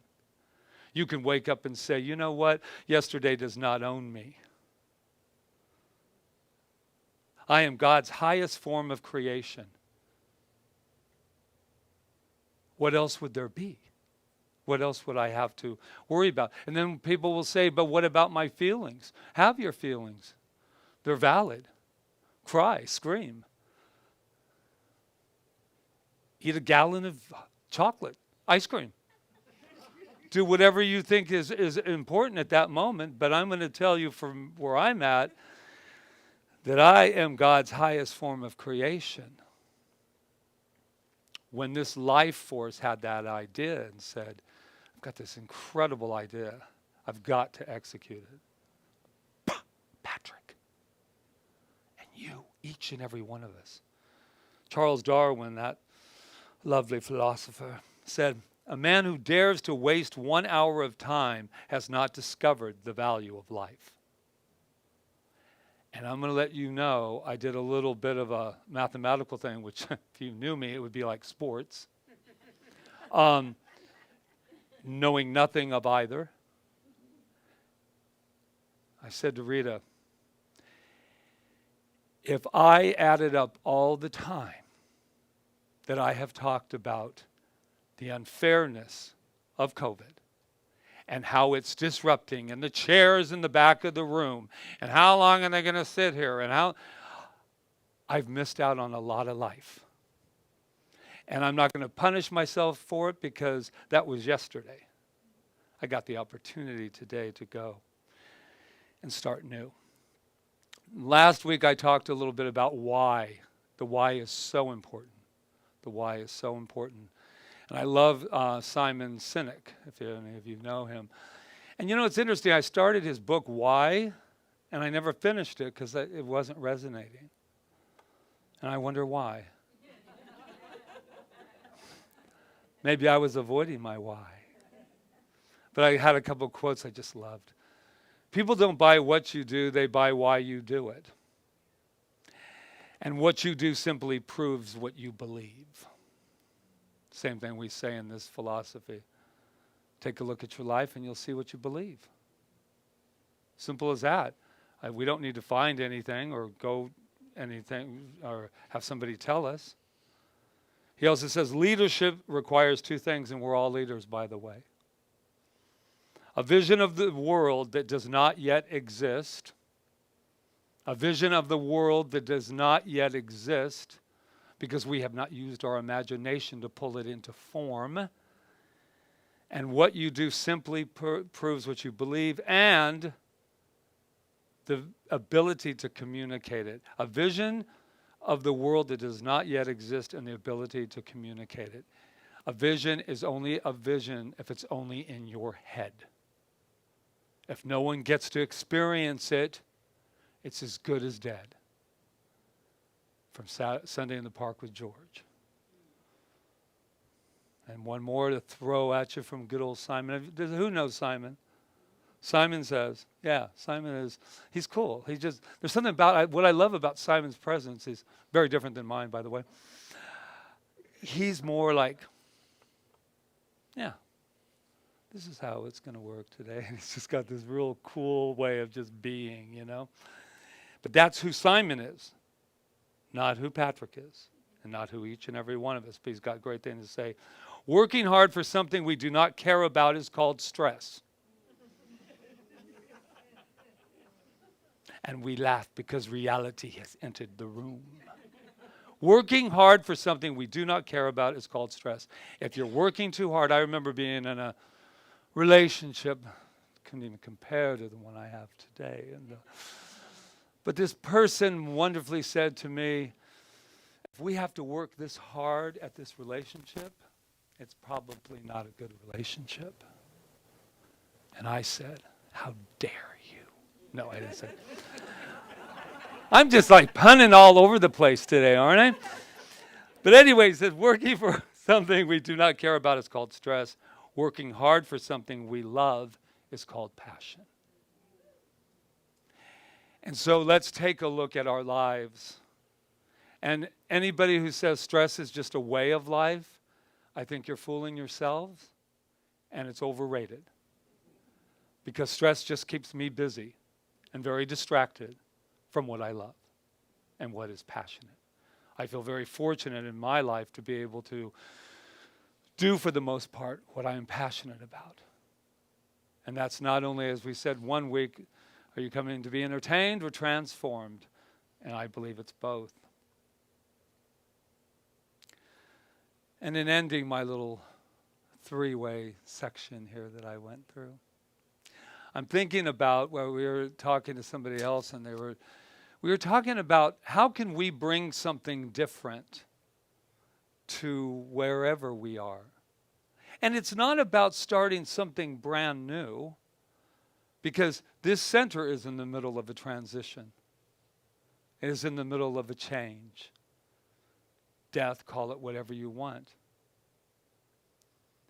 You can wake up and say, you know what? Yesterday does not own me. I am God's highest form of creation. What else would there be? What else would I have to worry about? And then people will say, but what about my feelings? Have your feelings. They're valid. Cry, scream. Eat a gallon of chocolate, ice cream. Do whatever you think is important at that moment, but I'm going to tell you from where I'm at that I am God's highest form of creation. When this life force had that idea and said, I've got this incredible idea, I've got to execute it. Patrick. And you, each and every one of us. Charles Darwin, that lovely philosopher, said, a man who dares to waste 1 hour of time has not discovered the value of life. And I'm going to let you know, I did a little bit of a mathematical thing, which if you knew me, it would be like sports. Knowing nothing of either. I said to Rita, if I added up all the time that I have talked about the unfairness of COVID and how it's disrupting and the chairs in the back of the room and how long are they going to sit here and how I've missed out on a lot of life. And I'm not going to punish myself for it because that was yesterday. I got the opportunity today to go and start new. Last week I talked a little bit about why. The why is so important. The why is so important. And I love Simon Sinek, if any of you know him. And you know, it's interesting. I started his book, Why, and I never finished it because it wasn't resonating. And I wonder why. Maybe I was avoiding my why. But I had a couple quotes I just loved. People don't buy what you do, they buy why you do it. And what you do simply proves what you believe. Same thing we say in this philosophy. Take a look at your life and you'll see what you believe. Simple as that. We don't need to find anything or go anything or have somebody tell us. He also says leadership requires two things, and we're all leaders, by the way. A vision of the world that does not yet exist. A vision of the world that does not yet exist because we have not used our imagination to pull it into form. And what you do simply proves what you believe and the ability to communicate it. A vision of the world that does not yet exist and the ability to communicate it. A vision is only a vision if it's only in your head. If no one gets to experience it, it's as good as dead. From Sunday in the Park with George. And one more to throw at you from good old Simon. Who knows Simon? Simon says, yeah, Simon is, he's cool. There's something about, what I love about Simon's presence is very different than mine, by the way. He's more like, yeah, this is how it's going to work today. And he's just got this real cool way of just being, you know. But that's who Simon is, not who Patrick is, and not who each and every one of us. But he's got great things to say. Working hard for something we do not care about is called stress. And we laugh because reality has entered the room. Working hard for something we do not care about is called stress. If you're working too hard, I remember being in a relationship, couldn't even compare to the one I have today. But this person wonderfully said to me, if we have to work this hard at this relationship, it's probably not a good relationship. And I said, how dare you? No, I didn't say. I'm just like punning all over the place today, aren't I? But anyway, he said, working for something we do not care about is called stress. Working hard for something we love is called passion. And so let's take a look at our lives. And anybody who says stress is just a way of life, I think you're fooling yourselves, and it's overrated. Because stress just keeps me busy and very distracted from what I love and what is passionate. I feel very fortunate in my life to be able to do, for the most part, what I am passionate about. And that's not only, as we said one week, are you coming to be entertained or transformed? And I believe it's both. And in ending my little three-way section here that I went through, I'm thinking about where we were talking to somebody else, and we were talking about how can we bring something different to wherever we are. And it's not about starting something brand new, because this center is in the middle of a transition. It is in the middle of a change. Death, call it whatever you want.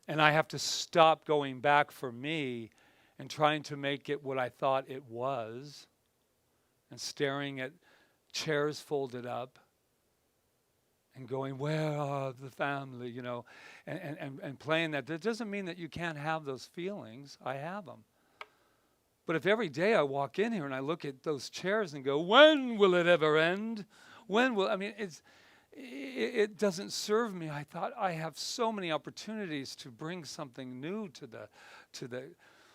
And I have to stop going back for me and trying to make it what I thought it was, and staring at chairs folded up and going, where are the family, you know, and playing that. That doesn't mean that you can't have those feelings. I have them. But if every day I walk in here and I look at those chairs and go, when will it ever end? It doesn't serve me. I thought I have so many opportunities to bring something new to the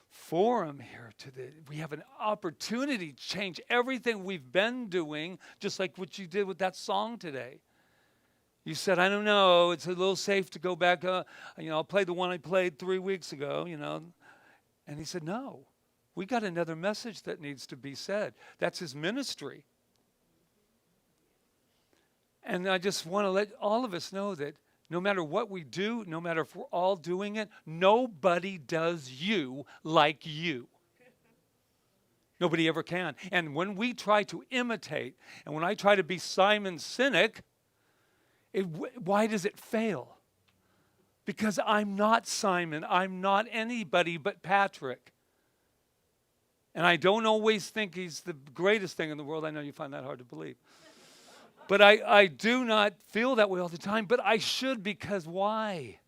forum here. We have an opportunity to change everything we've been doing, just like what you did with that song today. You said, I don't know, it's a little safe to go back, I'll play the one I played 3 weeks ago, And he said, no, we got another message that needs to be said. That's his ministry. And I just want to let all of us know that no matter what we do, no matter if we're all doing it, nobody does you like you. Nobody ever can. And when we try to imitate, and when I try to be Simon Sinek, why does it fail? Because I'm not Simon. I'm not anybody but Patrick. And I don't always think he's the greatest thing in the world. I know you find that hard to believe. But I do not feel that way all the time. But I should, because why?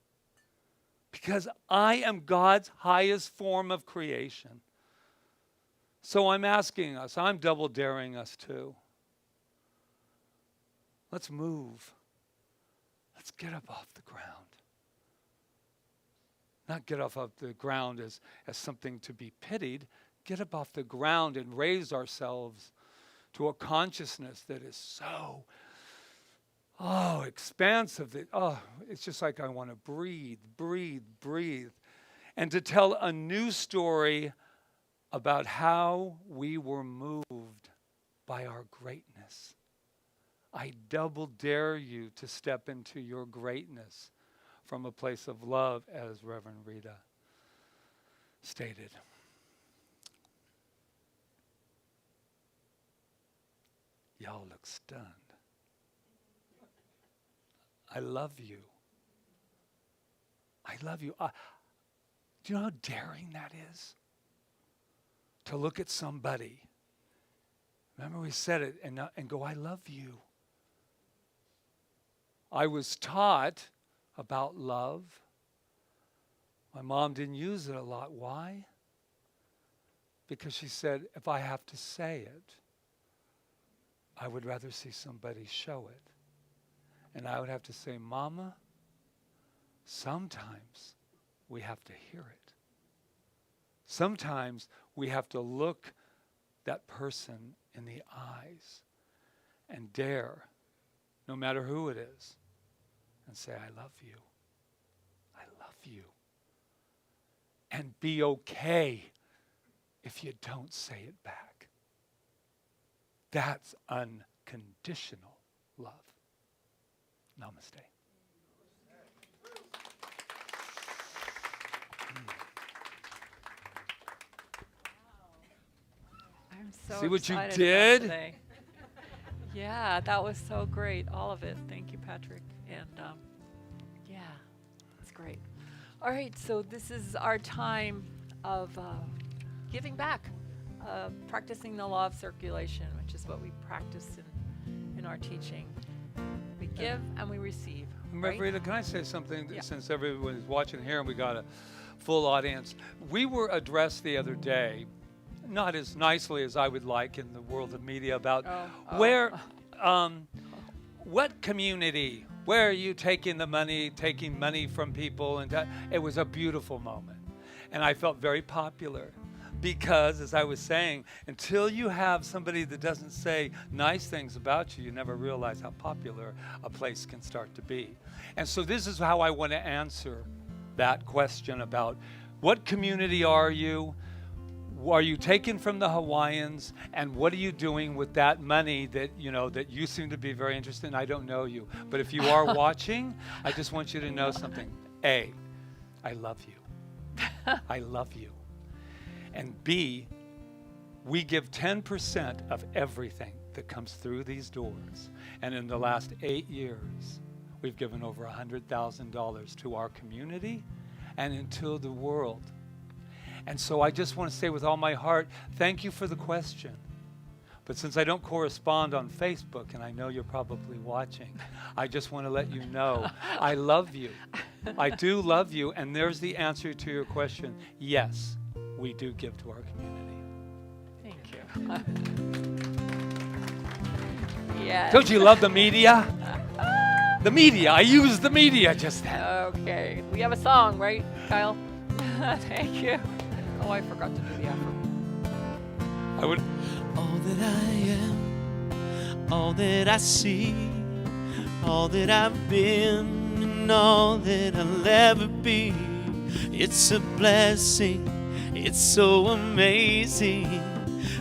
Because I am God's highest form of creation. So I'm asking us, I'm double daring us too. Let's move. Let's get up off the ground. Not get off of the ground as something to be pitied. Get up off the ground and raise ourselves to a consciousness that is so, expansive. It's just like I want to breathe. and to tell a new story about how we were moved by our greatness. I double dare you to step into your greatness from a place of love, as Reverend Rita stated. Y'all look stunned. I love you. I love you. Do you know how daring that is? To look at somebody. Remember we said it and go, I love you. I was taught about love. My mom didn't use it a lot. Why? Because she said, if I have to say it, I would rather see somebody show it. And I would have to say, Mama, sometimes we have to hear it. Sometimes we have to look that person in the eyes and dare, no matter who it is, and say, I love you. I love you. And be okay if you don't say it back. That's unconditional love. Namaste. I'm so See what you excited did? about today. Yeah, that was so great. All of it. Thank you, Patrick. And yeah, it's great. All right, so this is our time of giving back, practicing the law of circulation, which is what we practice in our teaching. We give and we receive. Right? Rita, can I say something? Yeah. Since everyone is watching here and we got a full audience. We were addressed the other day, not as nicely as I would like in the world of media, about where, what community, where are you taking money from people? And it was a beautiful moment. And I felt very popular. Because, as I was saying, until you have somebody that doesn't say nice things about you, you never realize how popular a place can start to be. And so this is how I want to answer that question about what community are you? Are you taken from the Hawaiians? And what are you doing with that money that you seem to be very interested in? I don't know you. But if you are watching, I just want you to know something. A, I love you. I love you. And B, we give 10% of everything that comes through these doors. And in the last 8 years, we've given over $100,000 to our community and into the world. And so I just want to say with all my heart, thank you for the question. But since I don't correspond on Facebook, and I know you're probably watching, I just want to let you know I love you. I do love you. And there's the answer to your question. Yes. We do give to our community. Thank you. Yeah. Don't you love the media? The media. I used the media just then. Okay. We have a song, right, Kyle? Thank you. Oh, I forgot to do the afro. I would. All that I am, all that I see, all that I've been, and all that I'll ever be, it's a blessing. It's so amazing,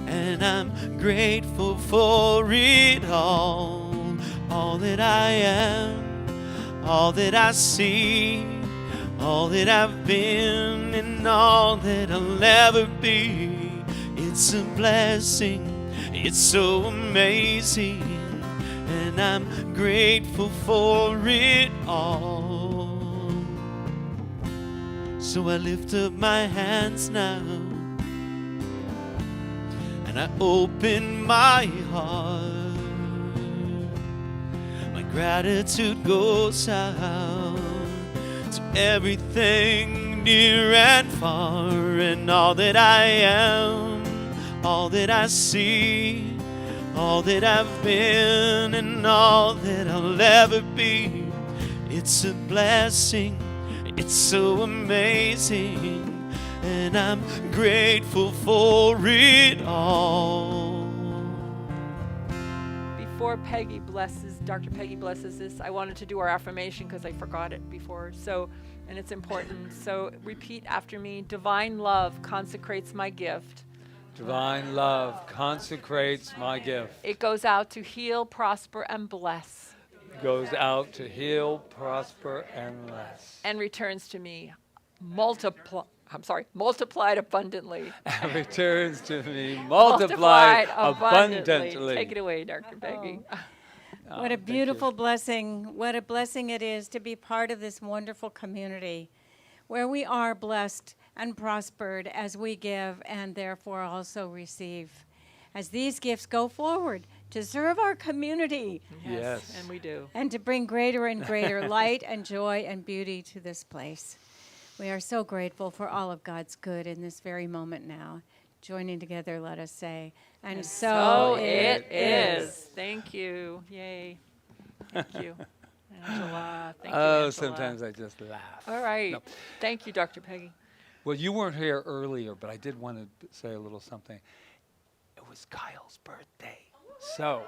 and I'm grateful for it all. All that I am, all that I see, all that I've been, and all that I'll ever be. It's a blessing, it's so amazing, and I'm grateful for it all. So I lift up my hands now, and I open my heart. My gratitude goes out to everything near and far, and all that I am, all that I see, all that I've been, and all that I'll ever be. It's a blessing. It's so amazing, and I'm grateful for it all. Before Dr. Peggy blesses this, I wanted to do our affirmation because I forgot it before. So and it's important. So repeat after me. Divine love consecrates my gift. Divine love consecrates my gift. It goes out to heal, prosper, and bless. Goes out to heal, prosper, and bless. And returns to me multiplied abundantly. And returns to me multiplied abundantly. Take it away, Dr. Peggy. What a beautiful blessing. What a blessing it is to be part of this wonderful community where we are blessed and prospered as we give and therefore also receive. As these gifts go forward to serve our community. Yes. And we do. And to bring greater and greater light and joy and beauty to this place. We are so grateful for all of God's good in this very moment now. Joining together, let us say, and so it is. Thank you. Yay. Thank you, Angela. Thank you, Oh, Angela. sometimes I just laugh. All right. No. Thank you, Dr. Peggy. Well, you weren't here earlier, but I did want to say a little something. It was Kyle's birthday. So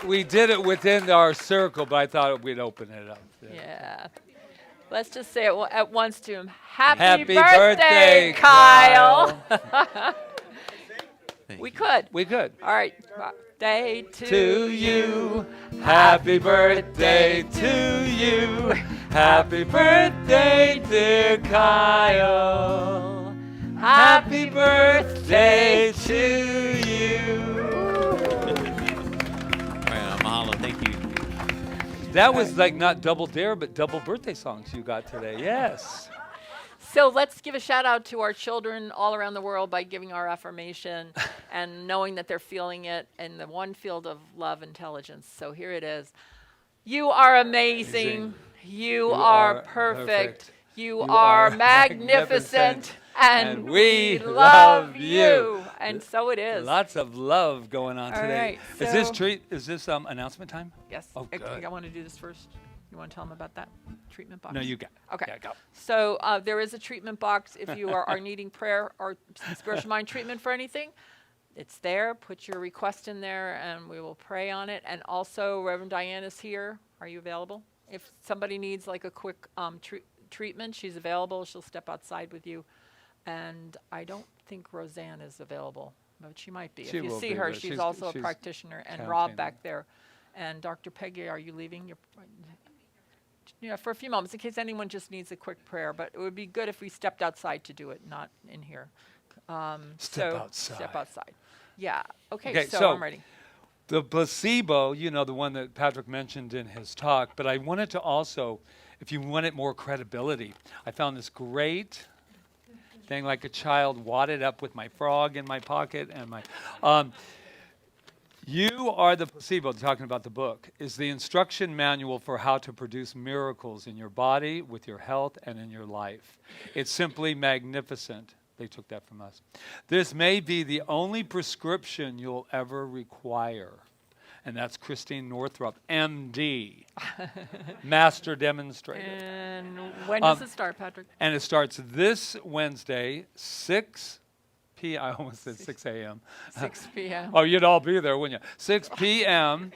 we did it within our circle, but I thought we'd open it up. Yeah. Let's just say it at once to him. Happy birthday, Kyle. We Thank could. All right. Birthday To you, happy birthday to you, happy birthday, dear Kyle. Happy birthday to you. Well, mahalo, thank you. That was like not double dare, but double birthday songs you got today. Yes. So let's give a shout out to our children all around the world by giving our affirmation and knowing that they're feeling it in the one field of love intelligence. So here it is. You are amazing. You are perfect. You are magnificent. And we love you. And so it is. Lots of love going on All today. right, Is this announcement time? Yes. Oh, I good. want to do this first. You want to tell them about that treatment box? No, you got it. Okay. Yeah, go. So there is a treatment box if you are needing prayer or spiritual mind treatment for anything. It's there. Put your request in there, and we will pray on it. And also, Reverend Diane is here. Are you available? If somebody needs like a quick treatment, she's available. She'll step outside with you. And I don't think Roseanne is available, but she might be. She if you will see be, her, but she's she's also a practitioner. And counting Rob them. back there. And Dr. Peggy, are you leaving? For a few moments, in case anyone just needs a quick prayer. But it would be good if we stepped outside to do it, not in here. Step Step outside. outside. Yeah. Okay, Okay, so so I'm ready. The placebo, the one that Patrick mentioned in his talk, but I wanted to also, if you wanted more credibility, I found this great thing like a child wadded up with my frog in my pocket and my... You Are the Placebo, talking about the book, is the instruction manual for how to produce miracles in your body, with your health, and in your life. It's simply magnificent. They took that from us. This may be the only prescription you'll ever require. And that's Christine Northrup, MD, Master Demonstrator. And when does it start, Patrick? And it starts this Wednesday, 6 p.m. I almost said 6 a.m. 6 p.m. Oh, you'd all be there, wouldn't you? 6 p.m.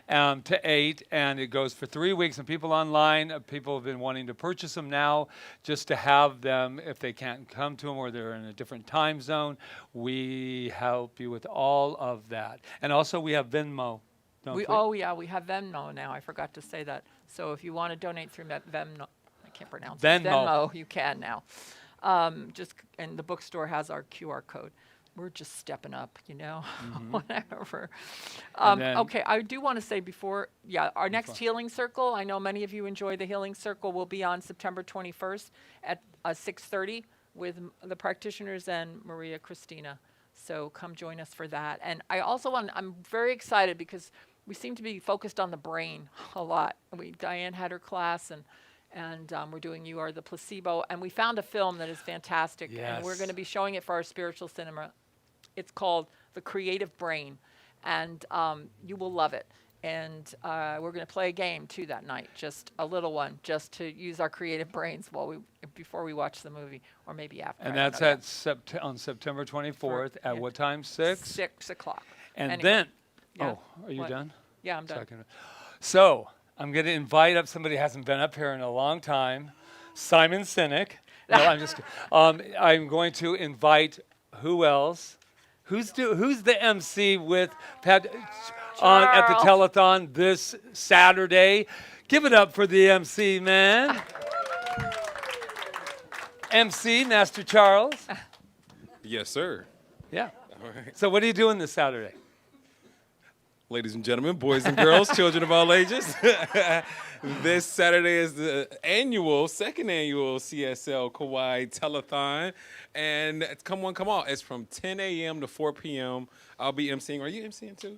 To 8, and it goes for 3 weeks. And people online, people have been wanting to purchase them now just to have them if they can't come to them or they're in a different time zone. We help you with all of that. And also we have Venmo. We have Venmo now. I forgot to say that. So if you want to donate through Venmo, I can't pronounce it. Venmo, you can now. And the bookstore has our QR code. We're just stepping up, whatever. Okay, I do want to say before, our next Healing Circle, I know many of you enjoy the Healing Circle, will be on September 21st at 6:30 with the practitioners and Maria Christina. So come join us for that. And I also I'm very excited because we seem to be focused on the brain a lot. Diane had her class, and we're doing You Are the Placebo. And we found a film that is fantastic. Yes. And we're going to be showing it for our spiritual cinema. It's called The Creative Brain. And you will love it. And we're going to play a game, too, that night. Just a little one, just to use our creative brains before we watch the movie, or maybe after. And that's on September 24th. At what time? 6? 6 o'clock. And Anyway. then... Yeah. Oh, are you What? done? Yeah, I'm done. So, I'm going to invite up somebody who hasn't been up here in a long time, Simon Sinek. No, I'm just kidding. I'm going to invite who else? Who's the MC with Pat at the telethon this Saturday? Give it up for the MC, man. MC, Master Charles. Yes, sir. Yeah. All right. So what are you doing this Saturday? Ladies and gentlemen, boys and girls, children of all ages. This Saturday is the second annual CSL Kauai Telethon. And it's come on. It's from 10 a.m. to 4 p.m. I'll be emceeing. Are you emceeing too?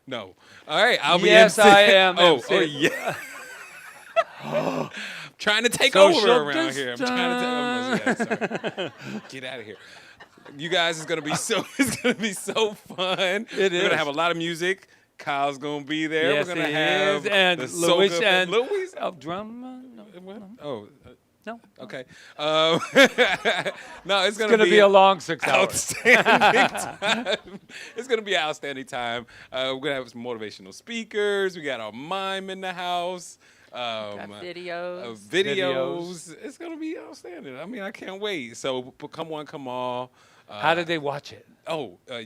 No. All right. I'll be Yes, emceeing. I am Oh, emceeing. yeah. Trying to take Social over around here. I'm trying to sorry. Get out of here. You guys, it's gonna be so fun. It We're is. gonna have a lot of music. Kyle's gonna be there. Yes, We're gonna he have is. And the Louis soca- and Louis. drum. No. What? Oh, No. okay. No, it's It's going to be a long 6 hours. outstanding time. It's gonna be an outstanding time. We're gonna have some motivational speakers. We got our mime in the house. Got videos. Videos. It's gonna be outstanding. I mean, I can't wait. So come all. How did they watch it?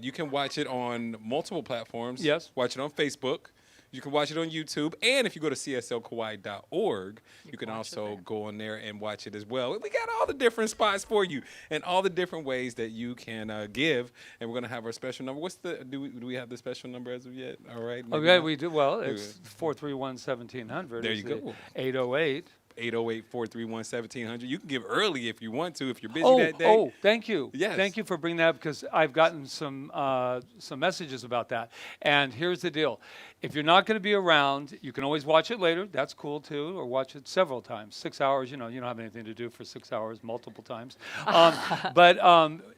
You can watch it on multiple platforms. Yes. Watch it on Facebook. You can watch it on YouTube. And if you go to cslkauai.org, you can also go on there and watch it as well. We got all the different spots for you and all the different ways that you can give. And we're going to have our special number. Do we have the special number as of yet? All right. maybe Okay, not. we do. Well, it's 431-1700. There you go. 808. 808-431-1700. You can give early if you want to, if you're busy Oh, that day. oh, thank you. Yes. Thank you for bringing that up because I've gotten some messages about that. And here's the deal. If you're not going to be around, you can always watch it later. That's cool too, or watch it several times. 6 hours, you don't have anything to do for 6 hours multiple times. But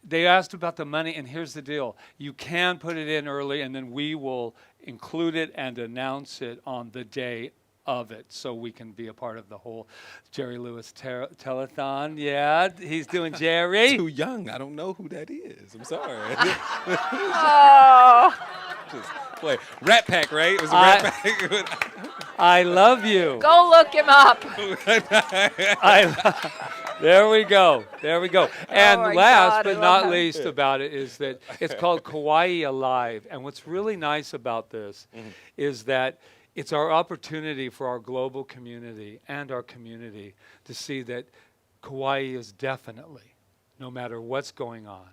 they asked about the money, and here's the deal. You can put it in early, and then we will include it and announce it on the day of it, so we can be a part of the whole Jerry Lewis telethon. Yeah, he's doing Jerry. Too young. I don't know who that is. I'm sorry. Oh. Just play. Rat Pack, right? It was a Rat Pack. I love you. Go look him up. There we go. There we go. And my last God, I but love not that. least about it is that it's called Kauai Alive. And what's really nice about this is that it's our opportunity for our global community and our community to see that Kauai is definitely, no matter what's going on,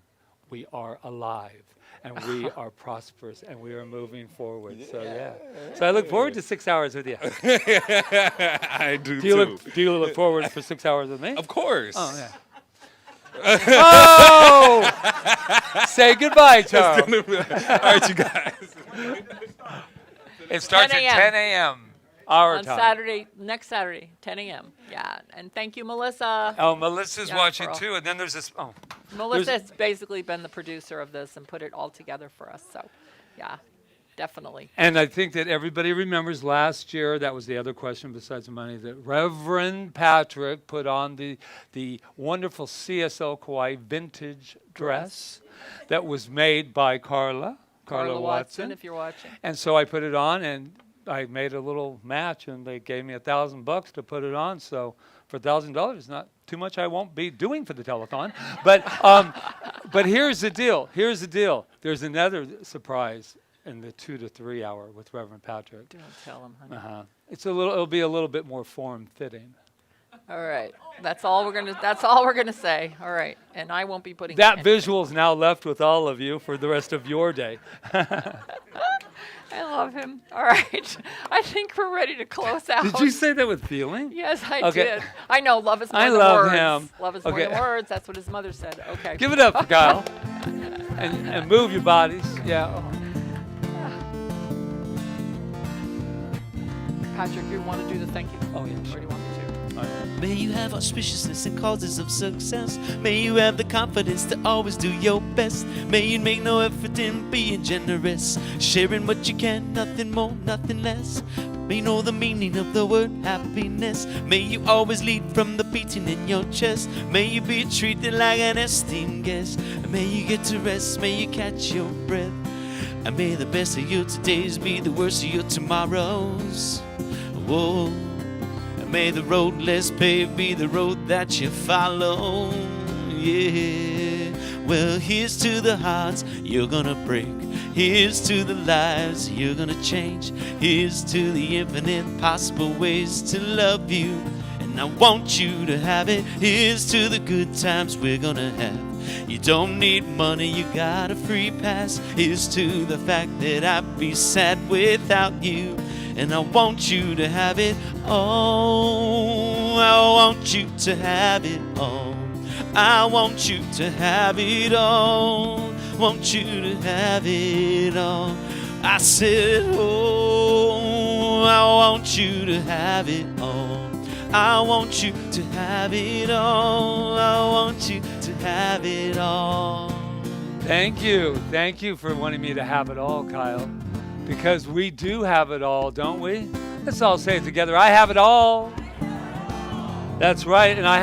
we are alive and we are prosperous and we are moving forward. So yeah. So I look forward to 6 hours with you. I do Do you too. look forward for 6 hours with me? Of course. Oh yeah. Oh! Say goodbye, Charles. All right, you guys. It starts 10 at 10 a.m. our On time. next Saturday, 10 a.m. Yeah, and thank you, Melissa. Oh, Melissa's Yeah, watching for all- too, and then there's this. Oh, Melissa has basically been the producer of this and put it all together for us. So, yeah, definitely. and I think that everybody remembers last year. That was the other question besides the money. That Reverend Patrick put on the wonderful CSL Kauai vintage dress that was made by Carla Watson. if you're watching. And so I put it on, and I made a little match, and they gave me $1,000 to put it on. So for $1,000, not too much. I won't be doing for the telethon. But here's the deal. There's another surprise in the 2 to 3 hour with Reverend Patrick. Don't tell him, honey. It'll be a little bit more form fitting. All right, that's all we're gonna say. All right, and I won't be putting That any- visual's now left with all of you for the rest of your day. I love him. All right, I think we're ready to close out. Did you say that with feeling? Yes, I Okay. did. I know. Love is more I than love words. him. Love is more Okay. than words. That's what his mother said. Okay. Give it up for Kyle. and move your bodies. Yeah. Oh. Patrick, you want to do the thank you? Oh, yeah, Or do sure. you want me to? May you have auspiciousness and causes of success. May you have the confidence to always do your best. May you make no effort in being generous, sharing what you can, nothing more, nothing less. May you know the meaning of the word happiness. May you always lead from the beating in your chest. May you be treated like an esteemed guest. May you get to rest, may you catch your breath. And may the best of your todays be the worst of your tomorrows. Whoa. And may the road less paved be the road that you follow. Yeah. Well, here's to the hearts you're gonna break. Here's to the lives you're gonna change. Here's to the infinite possible ways to love you. And I want you to have it. Here's to the good times we're gonna have. You don't need money, you got a free pass. Here's to the fact that I'd be sad without you. And I want you to have it all. I want you to have it all. I want you to have it all. Want you to have it all. I said, oh, I want you to have it all. I want you to have it all. I want you to have it all. Thank you. Thank you for wanting me to have it all, Kyle. Because we do have it all, don't we? Let's all say it together. I have it all. That's right. And I'm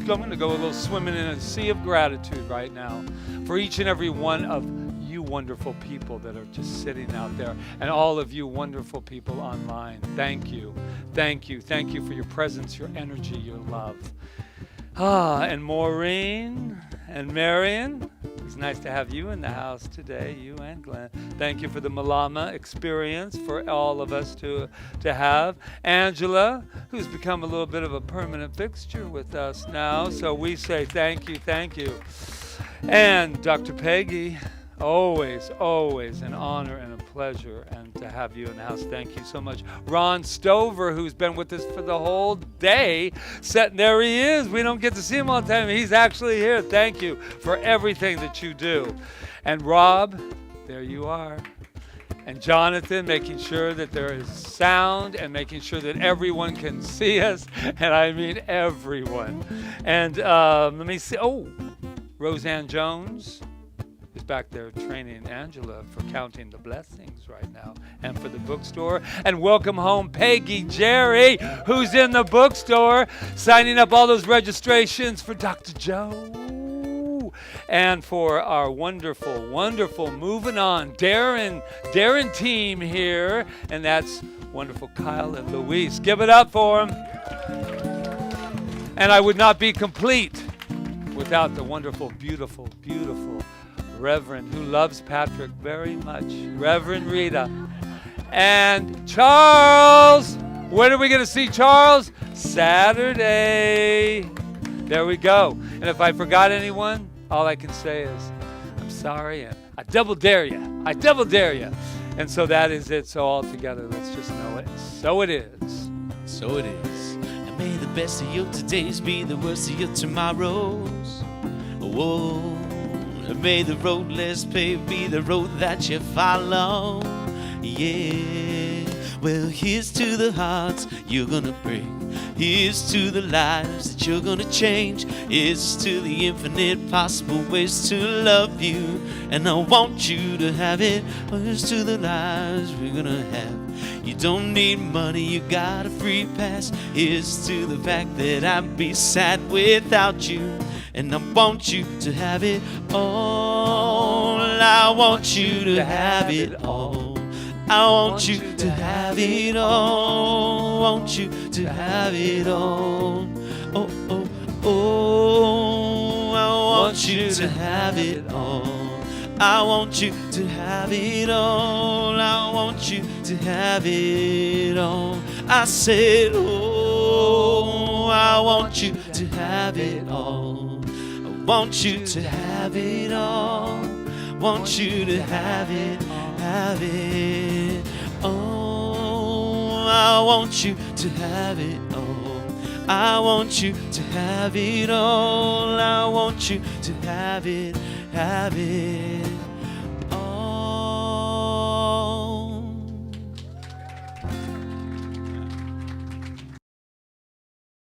going to go a little swimming in a sea of gratitude right now for each and every one of you wonderful people that are just sitting out there, and all of you wonderful people online. Thank you. Thank you. Thank you for your presence, your energy, your love. And Maureen and Marion, it's nice to have you in the house today, you and Glenn. Thank you for the Malama experience for all of us to have. Angela, who's become a little bit of a permanent fixture with us now, so we say thank you, thank you. And Dr. Peggy, always, always an honor and a pleasure, and to have you in the house. Thank you so much. Ron Stover, who's been with us for the whole day. There he is. We don't get to see him all the time. He's actually here. Thank you for everything that you do. And Rob, there you are. And Jonathan, making sure that there is sound and making sure that everyone can see us. And I mean everyone. And let me see. Oh, Roseanne Jones is back there training Angela for counting the blessings right now and for the bookstore. And welcome home Peggy Jerry, who's in the bookstore signing up all those registrations for Dr. Joe and for our wonderful, wonderful moving on Darren team here. And that's wonderful Kyle and Luis. Give it up for them. And I would not be complete without the wonderful, beautiful, beautiful Reverend, who loves Patrick very much, Reverend Rita. And Charles, when are we going to see Charles? Saturday. There we go. And if I forgot anyone, all I can say is, I'm sorry, and I double dare you. I double dare you. And so that is it. So all together, let's just know it. So it is. So it is. And may the best of your todays be the worst of your tomorrows. Whoa. And may the road less paved be the road that you follow. Yeah. Well, here's to the hearts you're gonna break. Here's to the lives that you're gonna change. Here's to the infinite possible ways to love you. And I want you to have it. Here's to the lives we're gonna have. You don't need money, you got a free pass. Here's to the fact that I'd be sad without you. And I want you to have it all. I want you to have it all. I want you to have it all. Want you to have it all. Oh, oh, oh. I want you to have it all. I want you to have it all. I want you to have it all. I said, oh, I want you to have it all. I want you to have it all. Want you to have it, have it. Oh, I want you to have it all. I want you to have it all. I want you to have it, have it.